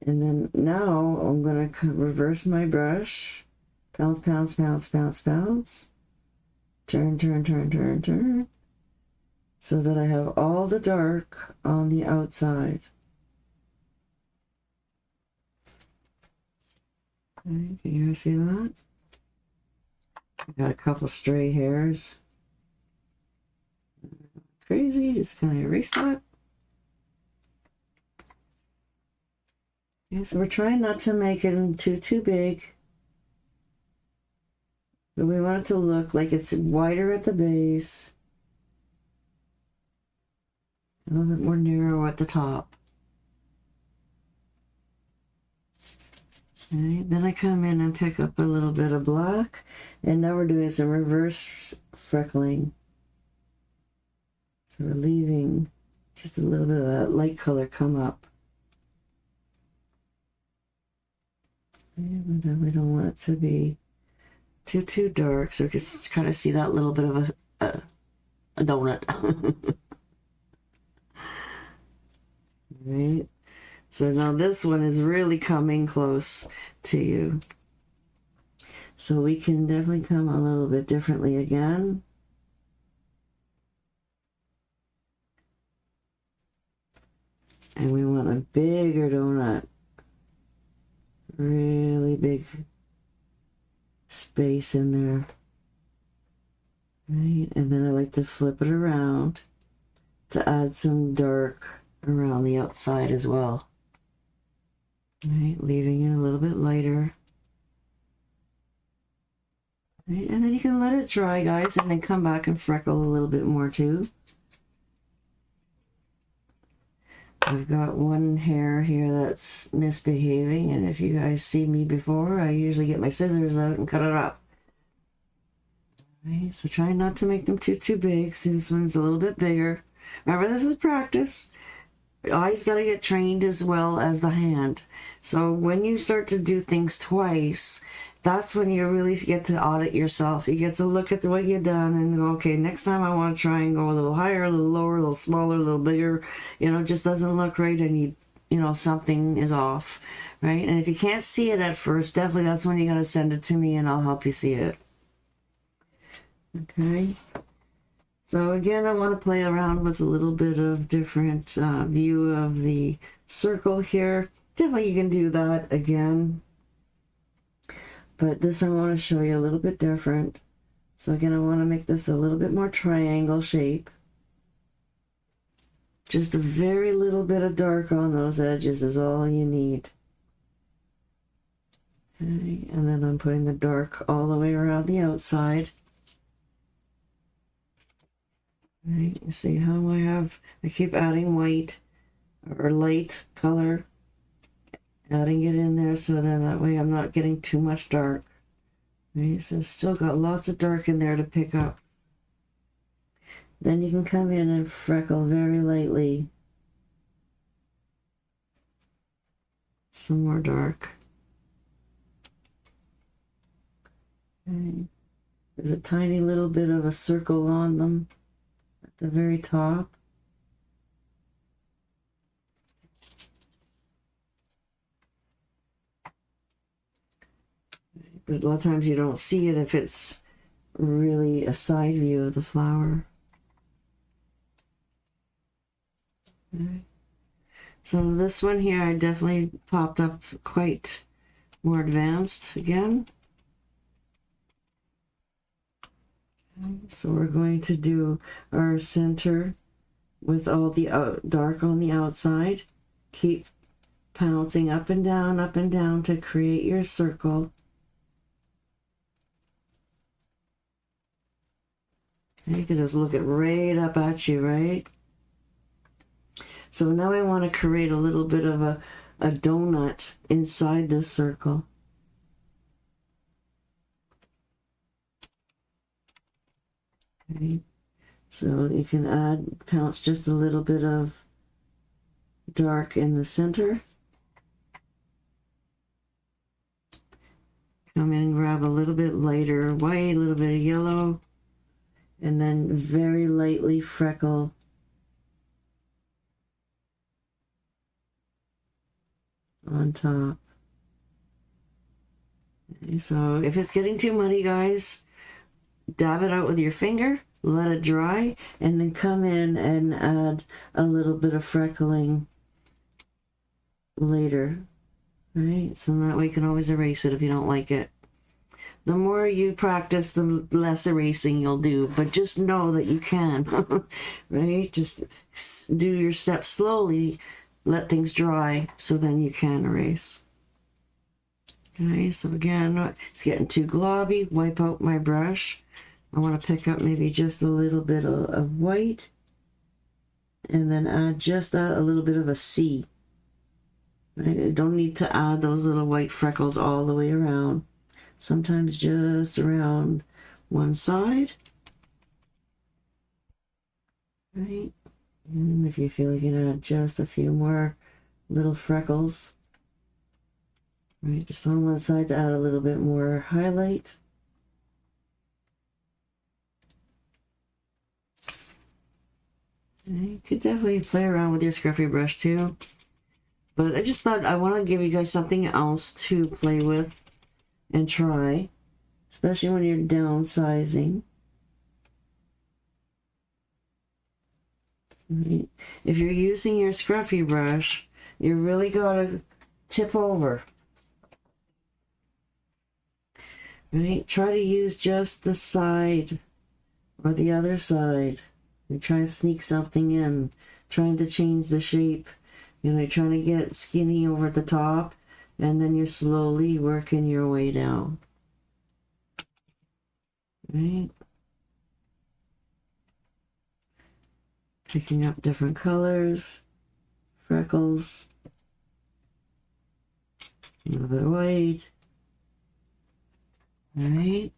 And then now I'm going to reverse my brush. Bounce, bounce, bounce, bounce, bounce. Turn, turn, turn, turn, turn. So that I have all the dark on the outside. Okay, can you guys see that? I got a couple stray hairs. Crazy, just kind of erase that. Okay, so we're trying not to make it into too big. But we want it to look like it's wider at the base. A little bit more narrow at the top. Okay, then I come in and pick up a little bit of black. And now we're doing some reverse freckling. So we're leaving just a little bit of that light color come up. And we don't want it to be too dark, so you can kind of see that little bit of a donut. Right? So now this one is really coming close to you. So we can definitely come a little bit differently again. And we want a bigger donut. Really big space in there. Right? And then I like to flip it around to add some dark around the outside as well. Right? Leaving it a little bit lighter. Right? And then you can let it dry, guys, and then come back and freckle a little bit more too. I've got one hair here that's misbehaving, and if you guys see me before, I usually get my scissors out and cut it up. Right, so try not to make them too big. See, this one's a little bit bigger. Remember, this is practice. The eye's got to get trained as well as the hand. So when you start to do things twice, that's when you really get to audit yourself. You get to look at what you've done and go, okay, next time I want to try and go a little higher, a little lower, a little smaller, a little bigger. You know, it just doesn't look right, and you know, something is off, right? And if you can't see it at first, definitely that's when you got to send it to me and I'll help you see it. Okay. So again, I want to play around with a little bit of different view of the circle here. Definitely you can do that again. But this I want to show you a little bit different. So again, I want to make this a little bit more triangle shape. Just a very little bit of dark on those edges is all you need. Okay, and then I'm putting the dark all the way around the outside. Right, you see how I keep adding white or light color, adding it in there so then that way I'm not getting too much dark. Right, so still got lots of dark in there to pick up. Then you can come in and freckle very lightly. Some more dark. Okay. There's a tiny little bit of a circle on them at the very top. But a lot of times you don't see it if it's really a side view of the flower. Okay. So this one here, I definitely popped up quite more advanced again. So we're going to do our center with all the dark on the outside. Keep pouncing up and down to create your circle. You can just look it right up at you, right? So now I want to create a little bit of a donut inside this circle. Okay. So you can pounce just a little bit of dark in the center. Come in and grab a little bit lighter white, a little bit of yellow, and then very lightly freckle on top. Okay, so if it's getting too muddy, guys, dab it out with your finger, let it dry, and then come in and add a little bit of freckling later. Right? So that way you can always erase it if you don't like it. The more you practice, the less erasing you'll do, but just know that you can. Right? Just do your steps slowly, let things dry, so then you can erase. Okay, so again, it's getting too globby. Wipe out my brush. I want to pick up maybe just a little bit of white, and then add just a little bit of a C. Right? You don't need to add those little white freckles all the way around. Sometimes just around one side. Right? And if you feel like you can add just a few more little freckles. Right, just on one side to add a little bit more highlight. You could definitely play around with your scruffy brush too. But I just thought I want to give you guys something else to play with and try, especially when you're downsizing. Right. If you're using your scruffy brush, you really gotta tip over. Right? Try to use just the side or the other side. You're trying to sneak something in, trying to change the shape. You know, you're trying to get skinny over at the top, and then you're slowly working your way down. Right? Picking up different colors, freckles, a little bit of white. Right?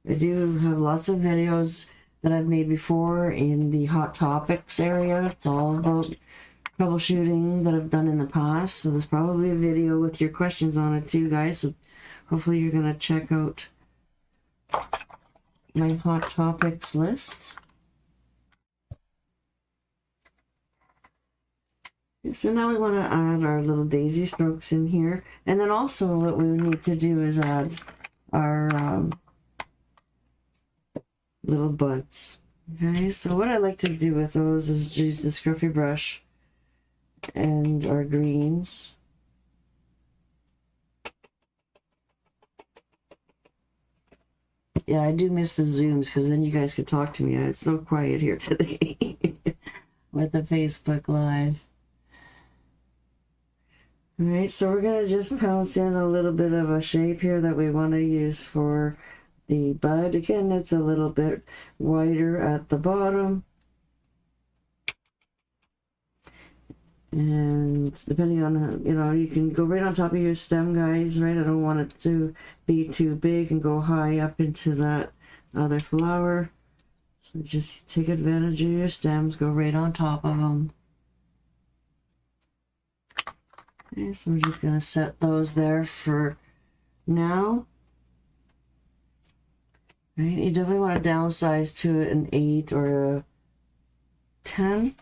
I do have lots of videos that I've made before in the Hot Topics area. It's all about troubleshooting that I've done in the past. So there's probably a video with your questions on it too, guys. So hopefully you're going to check out my Hot Topics list. So now we want to add our little daisy strokes in here. And then also what we need to do is add our little buds. Okay, so what I like to do with those is use the scruffy brush and our greens. Yeah, I do miss the Zooms because then you guys could talk to me. It's so quiet here today with the Facebook Live. All right, so we're going to just pounce in a little bit of a shape here that we want to use for the bud. Again, it's a little bit wider at the bottom. And depending on, you know, you can go right on top of your stem, guys, right? I don't want it to be too big and go high up into that other flower. So just take advantage of your stems, go right on top of them. Okay, so we're just going to set those there for now. Right, you definitely want to downsize to an 8 or a 10.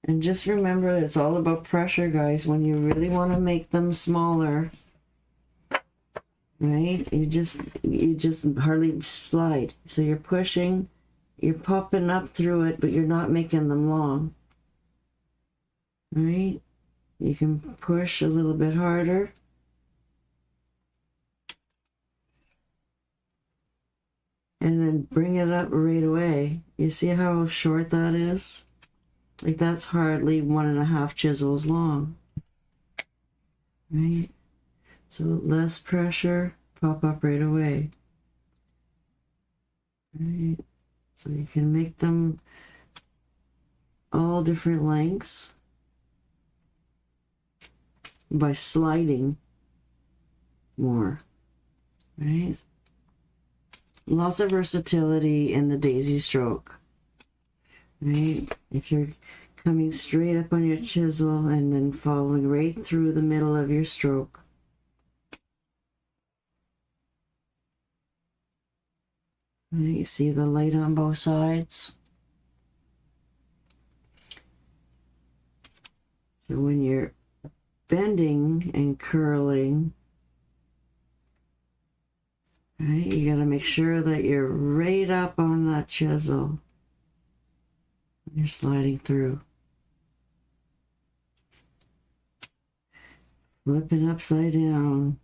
And just remember, it's all about pressure, guys. When you really want to make them smaller, right? You just hardly slide. So you're pushing, you're popping up through it, but you're not making them long. Right? You can push a little bit harder. And then bring it up right away. You see how short that is? Like that's hardly 1.5 chisels long. Right? So less pressure, pop up right away. Right? So you can make them all different lengths by sliding more. Right? Lots of versatility in the daisy stroke. Right? If you're coming straight up on your chisel and then following right through the middle of your stroke. Right? You see the light on both sides. So when you're bending and curling, right, you got to make sure that you're right up on that chisel. You're sliding through. Flipping upside down.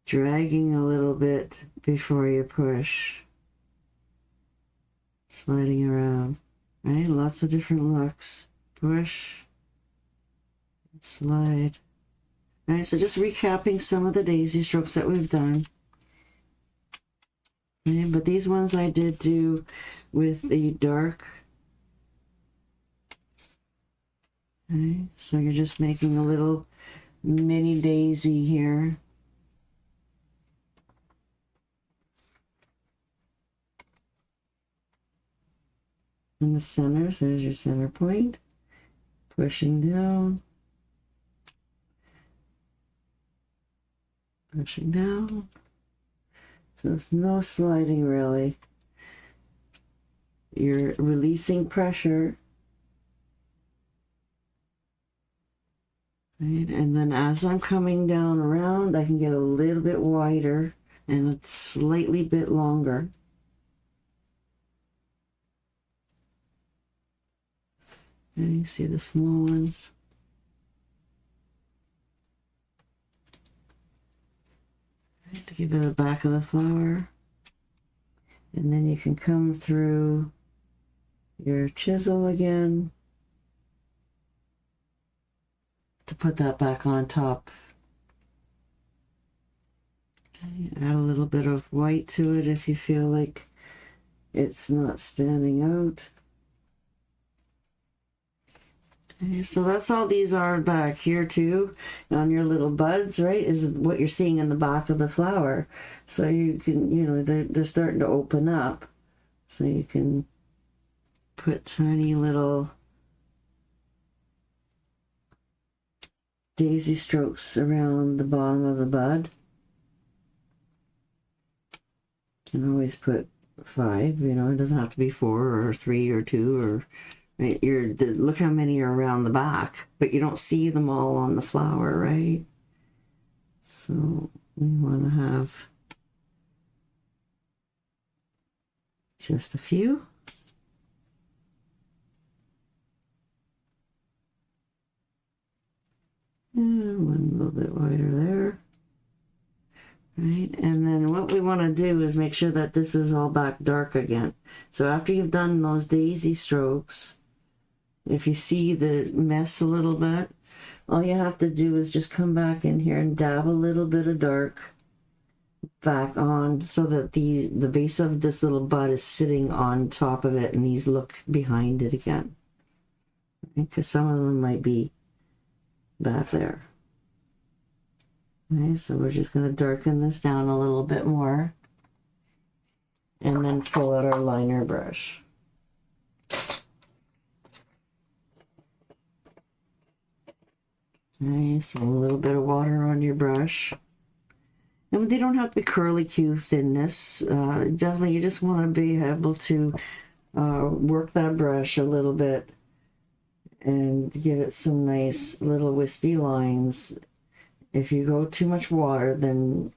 Dragging a little bit before you push. Sliding around. Right? Lots of different looks. Push. Slide. Right, so just recapping some of the daisy strokes that we've done. Okay, but these ones I did do with the dark. Okay, so you're just making a little mini daisy here. In the center, so there's your center point. Pushing down. Pushing down. So it's no sliding really. You're releasing pressure. Right? And then as I'm coming down around, I can get a little bit wider and a slightly bit longer. And you see the small ones. Right, to give it the back of the flower. And then you can come through your chisel again to put that back on top. Okay, add a little bit of white to it if you feel like it's not standing out. Okay, so that's all these are back here too, on your little buds, right, is what you're seeing in the back of the flower. So you can, you know, they're starting to open up. So you can put tiny little daisy strokes around the bottom of the bud. You can always put 5, you know, it doesn't have to be 4 or 3 or 2 or, right, look how many are around the back, but you don't see them all on the flower, right? So we want to have just a few. And one a little bit wider there. Right, and then what we want to do is make sure that this is all back dark again. So after you've done those daisy strokes, if you see the mess a little bit, all you have to do is just come back in here and dab a little bit of dark back on so that the base of this little bud is sitting on top of it and these look behind it again. Because some of them might be back there. Okay, so we're just going to darken this down a little bit more and then pull out our liner brush. Okay, so a little bit of water on your brush. And they don't have to be curly Q thinness. Definitely you just want to be able to work that brush a little bit and give it some nice little wispy lines. If you go too much water, then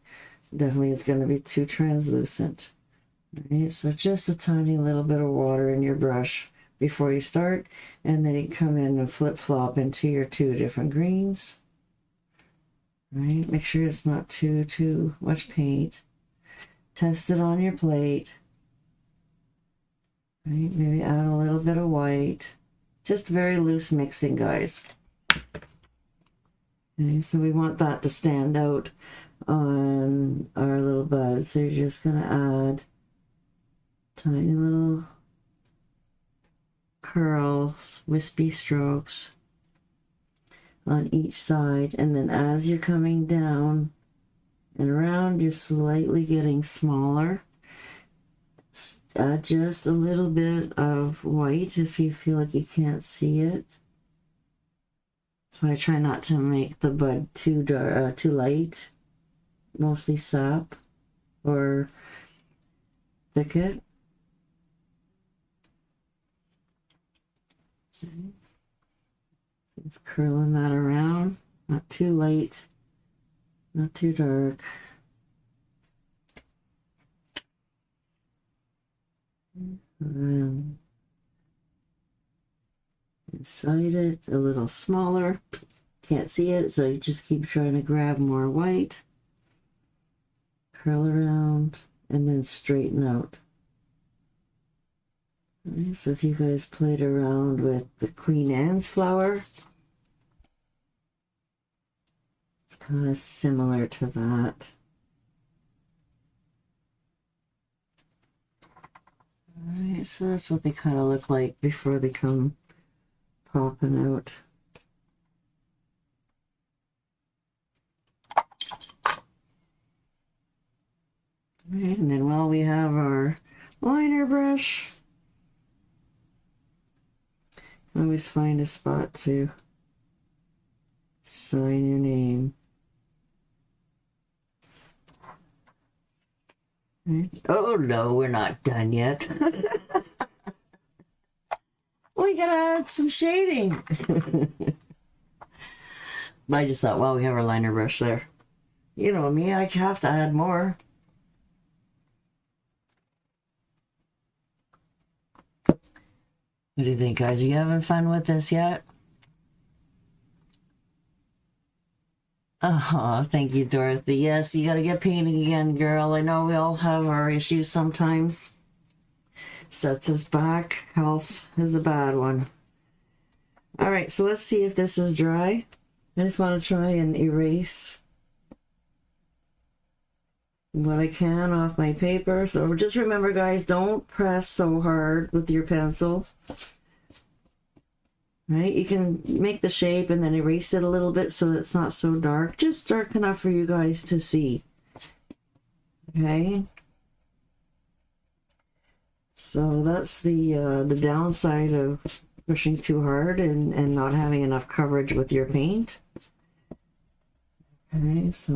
definitely it's going to be too translucent. Right, so just a tiny little bit of water in your brush before you start, and then you come in and flip-flop into your 2 different greens. Right, make sure it's not too much paint. Test it on your plate. Right, maybe add a little bit of white. Just very loose mixing, guys. Okay, so we want that to stand out on our little buds. So you're just going to add tiny little curls, wispy strokes on each side. And then as you're coming down and around, you're slightly getting smaller. Add just a little bit of white if you feel like you can't see it. So I try not to make the bud too dark, too light, mostly sap or thicket. Just curling that around, not too light, not too dark. And then inside it, a little smaller. Can't see it, so you just keep trying to grab more white. Curl around, and then straighten out. Okay, so if you guys played around with the Queen Anne's flower, it's kind of similar to that. Alright, so that's what they kind of look like before they come popping out. Alright, and then while we have our liner brush, always find a spot to sign your name. Right. Oh no, we're not done yet. We gotta add some shading. I just thought, well, we have our liner brush there. You know me, I have to add more. What do you think, guys? Are you having fun with this yet? Oh, thank you, Dorothy. Yes, you gotta get painting again, girl. I know we all have our issues sometimes. Sets us back. Health is a bad one. All right, so let's see if this is dry. I just want to try and erase what I can off my paper. So just remember, guys, don't press so hard with your pencil. Right, you can make the shape and then erase it a little bit so it's not so dark. Just dark enough for you guys to see. Okay. So that's the downside of pushing too hard and not having enough coverage with your paint. Okay, so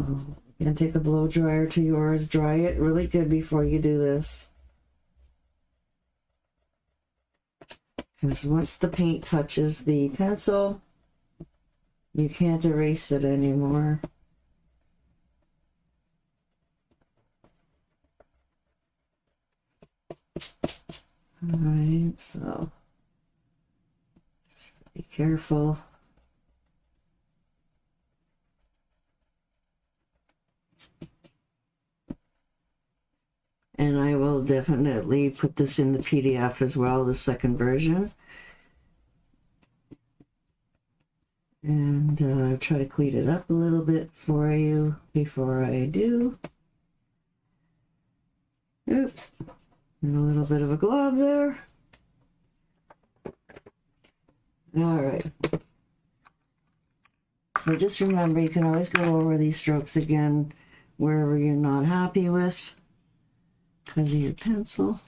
you can take a blow dryer to yours, dry it really good before you do this. Because once the paint touches the pencil, you can't erase it anymore. All right, so be careful. And I will definitely put this in the PDF as well, the second version. And try to clean it up a little bit for you before I do. Oops. And a little bit of a glob there. All right. So just remember, you can always go over these strokes again wherever you're not happy with because of your pencil.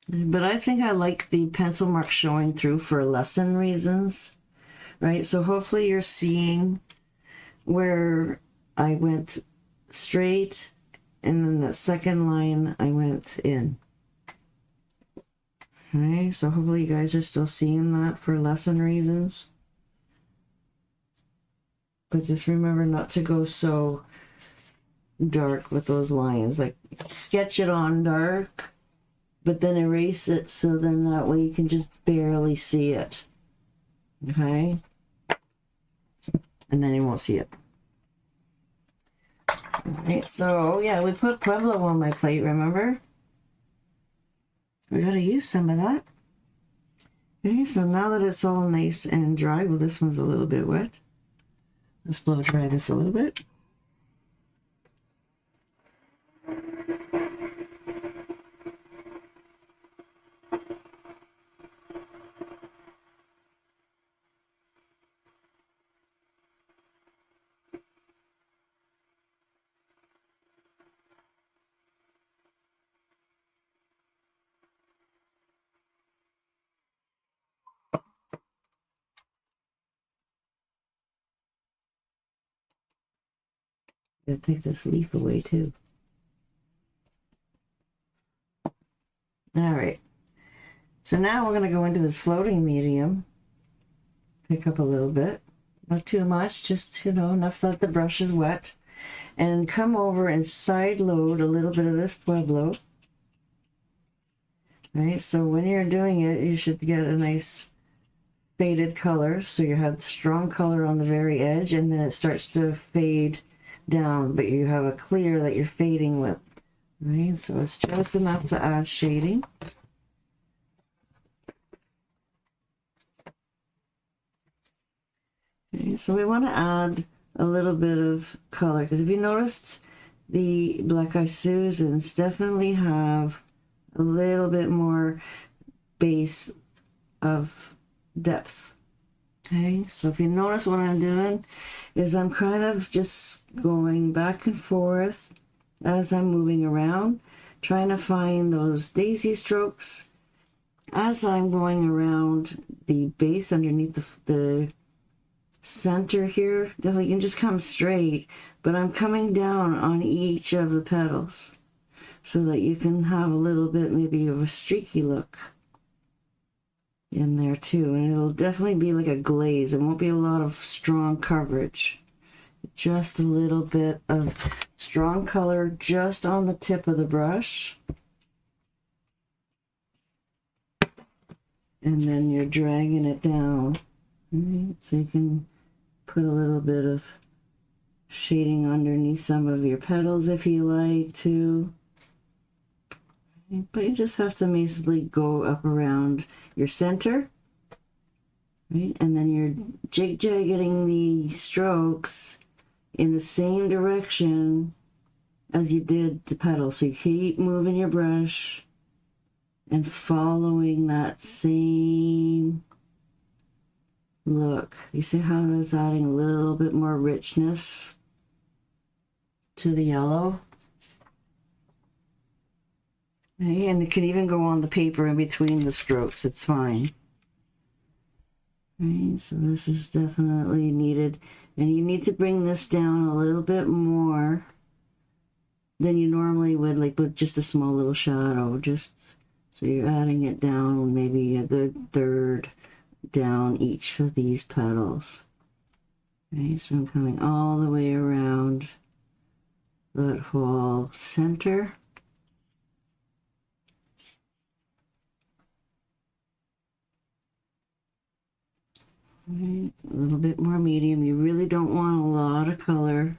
But I think I like the pencil mark showing through for lesson reasons, right? So hopefully you're seeing where I went straight and then the second line I went in. Okay, so hopefully you guys are still seeing that for lesson reasons. But just remember not to go so dark with those lines. Like sketch it on dark, but then erase it so then that way you can just barely see it. Okay? And then you won't see it. Alright, so yeah, we put Pueblo on my plate, remember? We gotta use some of that. Okay, so now that it's all nice and dry, well, this one's a little bit wet. Let's blow dry this a little bit. Gotta take this leaf away too. All right. So now we're going to go into this floating medium. Pick up a little bit. Not too much, just, enough that the brush is wet. And come over and side load a little bit of this Pueblo. Right, so when you're doing it, you should get a nice faded color. So you have strong color on the very edge, and then it starts to fade down, but you have a clear that you're fading with. Right, so it's just enough to add shading. Okay, so we want to add a little bit of color, because if you noticed, the Blackeye Susans definitely have a little bit more base of depth. Okay, so if you notice what I'm doing is I'm kind of just going back and forth as I'm moving around, trying to find those daisy strokes as I'm going around the base underneath the center here, you can just come straight, but I'm coming down on each of the petals so that you can have a little bit maybe of a streaky look in there too. And it'll definitely be like a glaze. It won't be a lot of strong coverage. Just a little bit of strong color just on the tip of the brush. And then you're dragging it down. Right? So you can put a little bit of shading underneath some of your petals if you like to. But you just have to basically go up around your center. Right? And then you're jig-jagging the strokes in the same direction as you did the petal. So you keep moving your brush and following that same look. You see how that's adding a little bit more richness to the yellow? Okay, and it can even go on the paper in between the strokes. It's fine. Right, so this is definitely needed. And you need to bring this down a little bit more than you normally would, like with just a small little shadow. Just so you're adding it down maybe a good third down each of these petals. Okay, so I'm coming all the way around that whole center. Right, a little bit more medium. You really don't want a lot of color.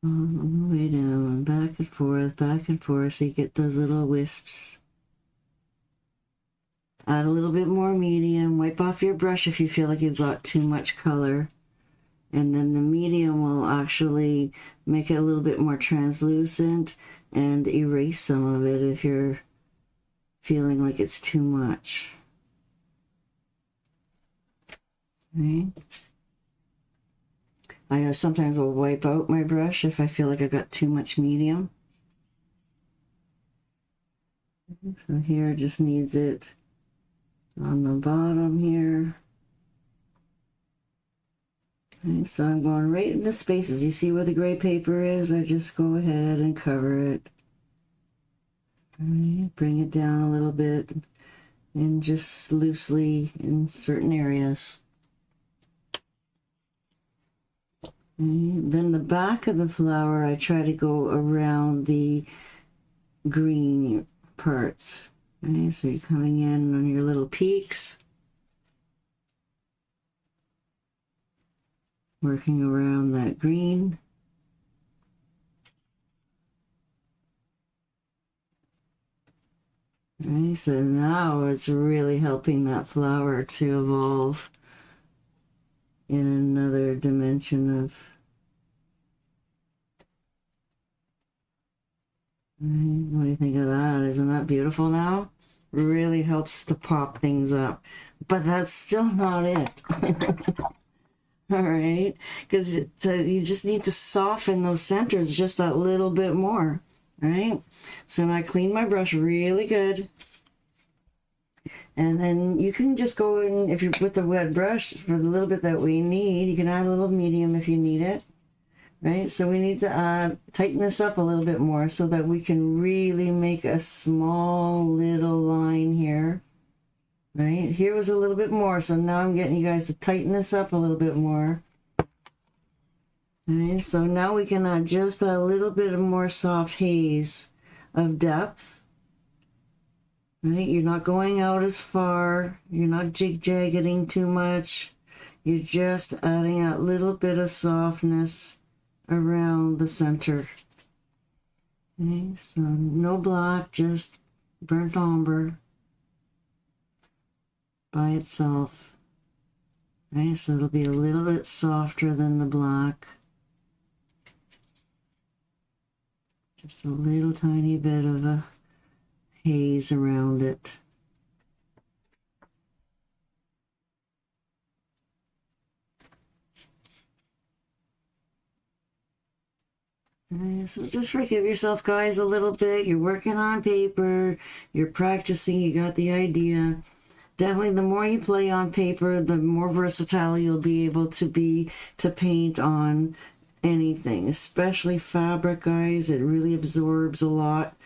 All the way down, back and forth, so you get those little wisps. Add a little bit more medium. Wipe off your brush if you feel like you've got too much color. And then the medium will actually make it a little bit more translucent and erase some of it if you're feeling like it's too much. Right? I sometimes will wipe out my brush if I feel like I got too much medium. So here it just needs it on the bottom here. Okay, so I'm going right in the spaces. You see where the gray paper is? I just go ahead and cover it. Right, bring it down a little bit and just loosely in certain areas. Then the back of the flower, I try to go around the green parts. Okay, so you're coming in on your little peaks, working around that green. Okay, so now it's really helping that flower to evolve in another dimension of. What do you think of that? Isn't that beautiful now? Really helps to pop things up. But that's still not it. All right? Because you just need to soften those centers just that little bit more. All right? So now I clean my brush really good. And then you can just go in, if you're with the wet brush, for the little bit that we need, you can add a little medium if you need it. Right, so we need to tighten this up a little bit more so that we can really make a small little line here. Right, here was a little bit more, so now I'm getting you guys to tighten this up a little bit more. Right, so now we can add just a little bit of more soft haze of depth. Right, you're not going out as far, you're not jig-jagging too much, you're just adding a little bit of softness around the center. Okay, so no black, just burnt umber by itself. Okay, so it'll be a little bit softer than the black. Just a little tiny bit of a haze around it. Alright, so just forgive yourself, guys, a little bit. You're working on paper, you're practicing, you got the idea. Definitely, the more you play on paper, the more versatile you'll be able to be to paint on anything, especially fabric, guys. It really absorbs a lot.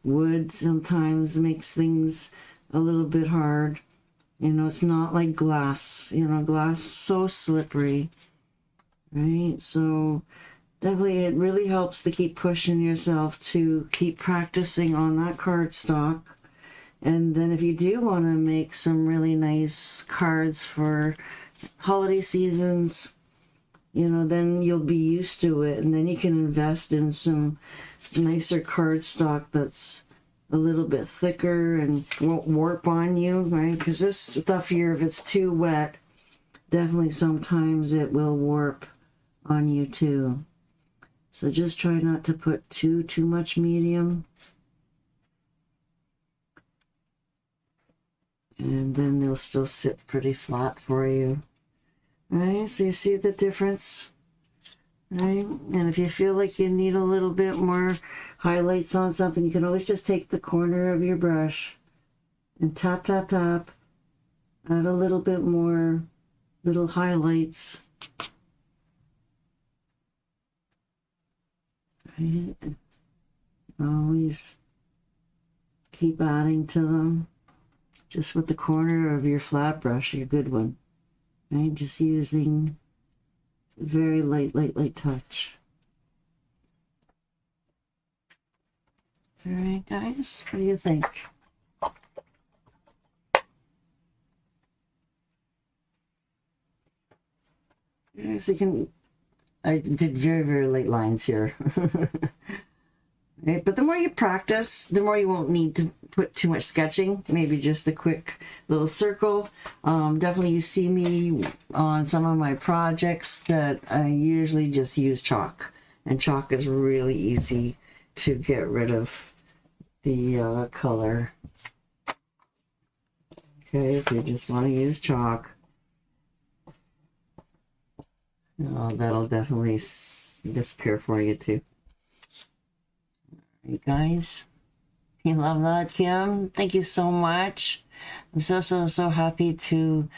Wood sometimes makes things a little bit hard. You know, it's not like glass. You know, glass is so slippery, right? So definitely it really helps to keep pushing yourself to keep practicing on that cardstock. And then if you do want to make some really nice cards for holiday seasons, you know, then you'll be used to it, and then you can invest in some nicer cardstock that's a little bit thicker and won't warp on you, right? Because this stuff here, if it's too wet, definitely sometimes it will warp on you too. So just try not to put too much medium. And then they'll still sit pretty flat for you. Right, so you see the difference, right? And if you feel like you need a little bit more highlights on something, you can always just take the corner of your brush and tap, tap, tap, add a little bit more little highlights. Right? Always keep adding to them, just with the corner of your flat brush, your good one. Right, just using very light touch. All right, guys, what do you think? So you can, I did very light lines here. Right, but the more you practice, the more you won't need to put too much sketching. Maybe just a quick little circle. Definitely you see me on some of my projects that I usually just use chalk. And chalk is really easy to get rid of the color. Okay, if you just want to use chalk. Oh, that'll definitely disappear for you too. You guys, you love that, Kim? Thank you so much. I'm so happy to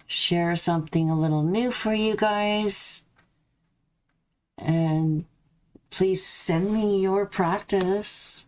share something a little new for you guys. And please send me your practice.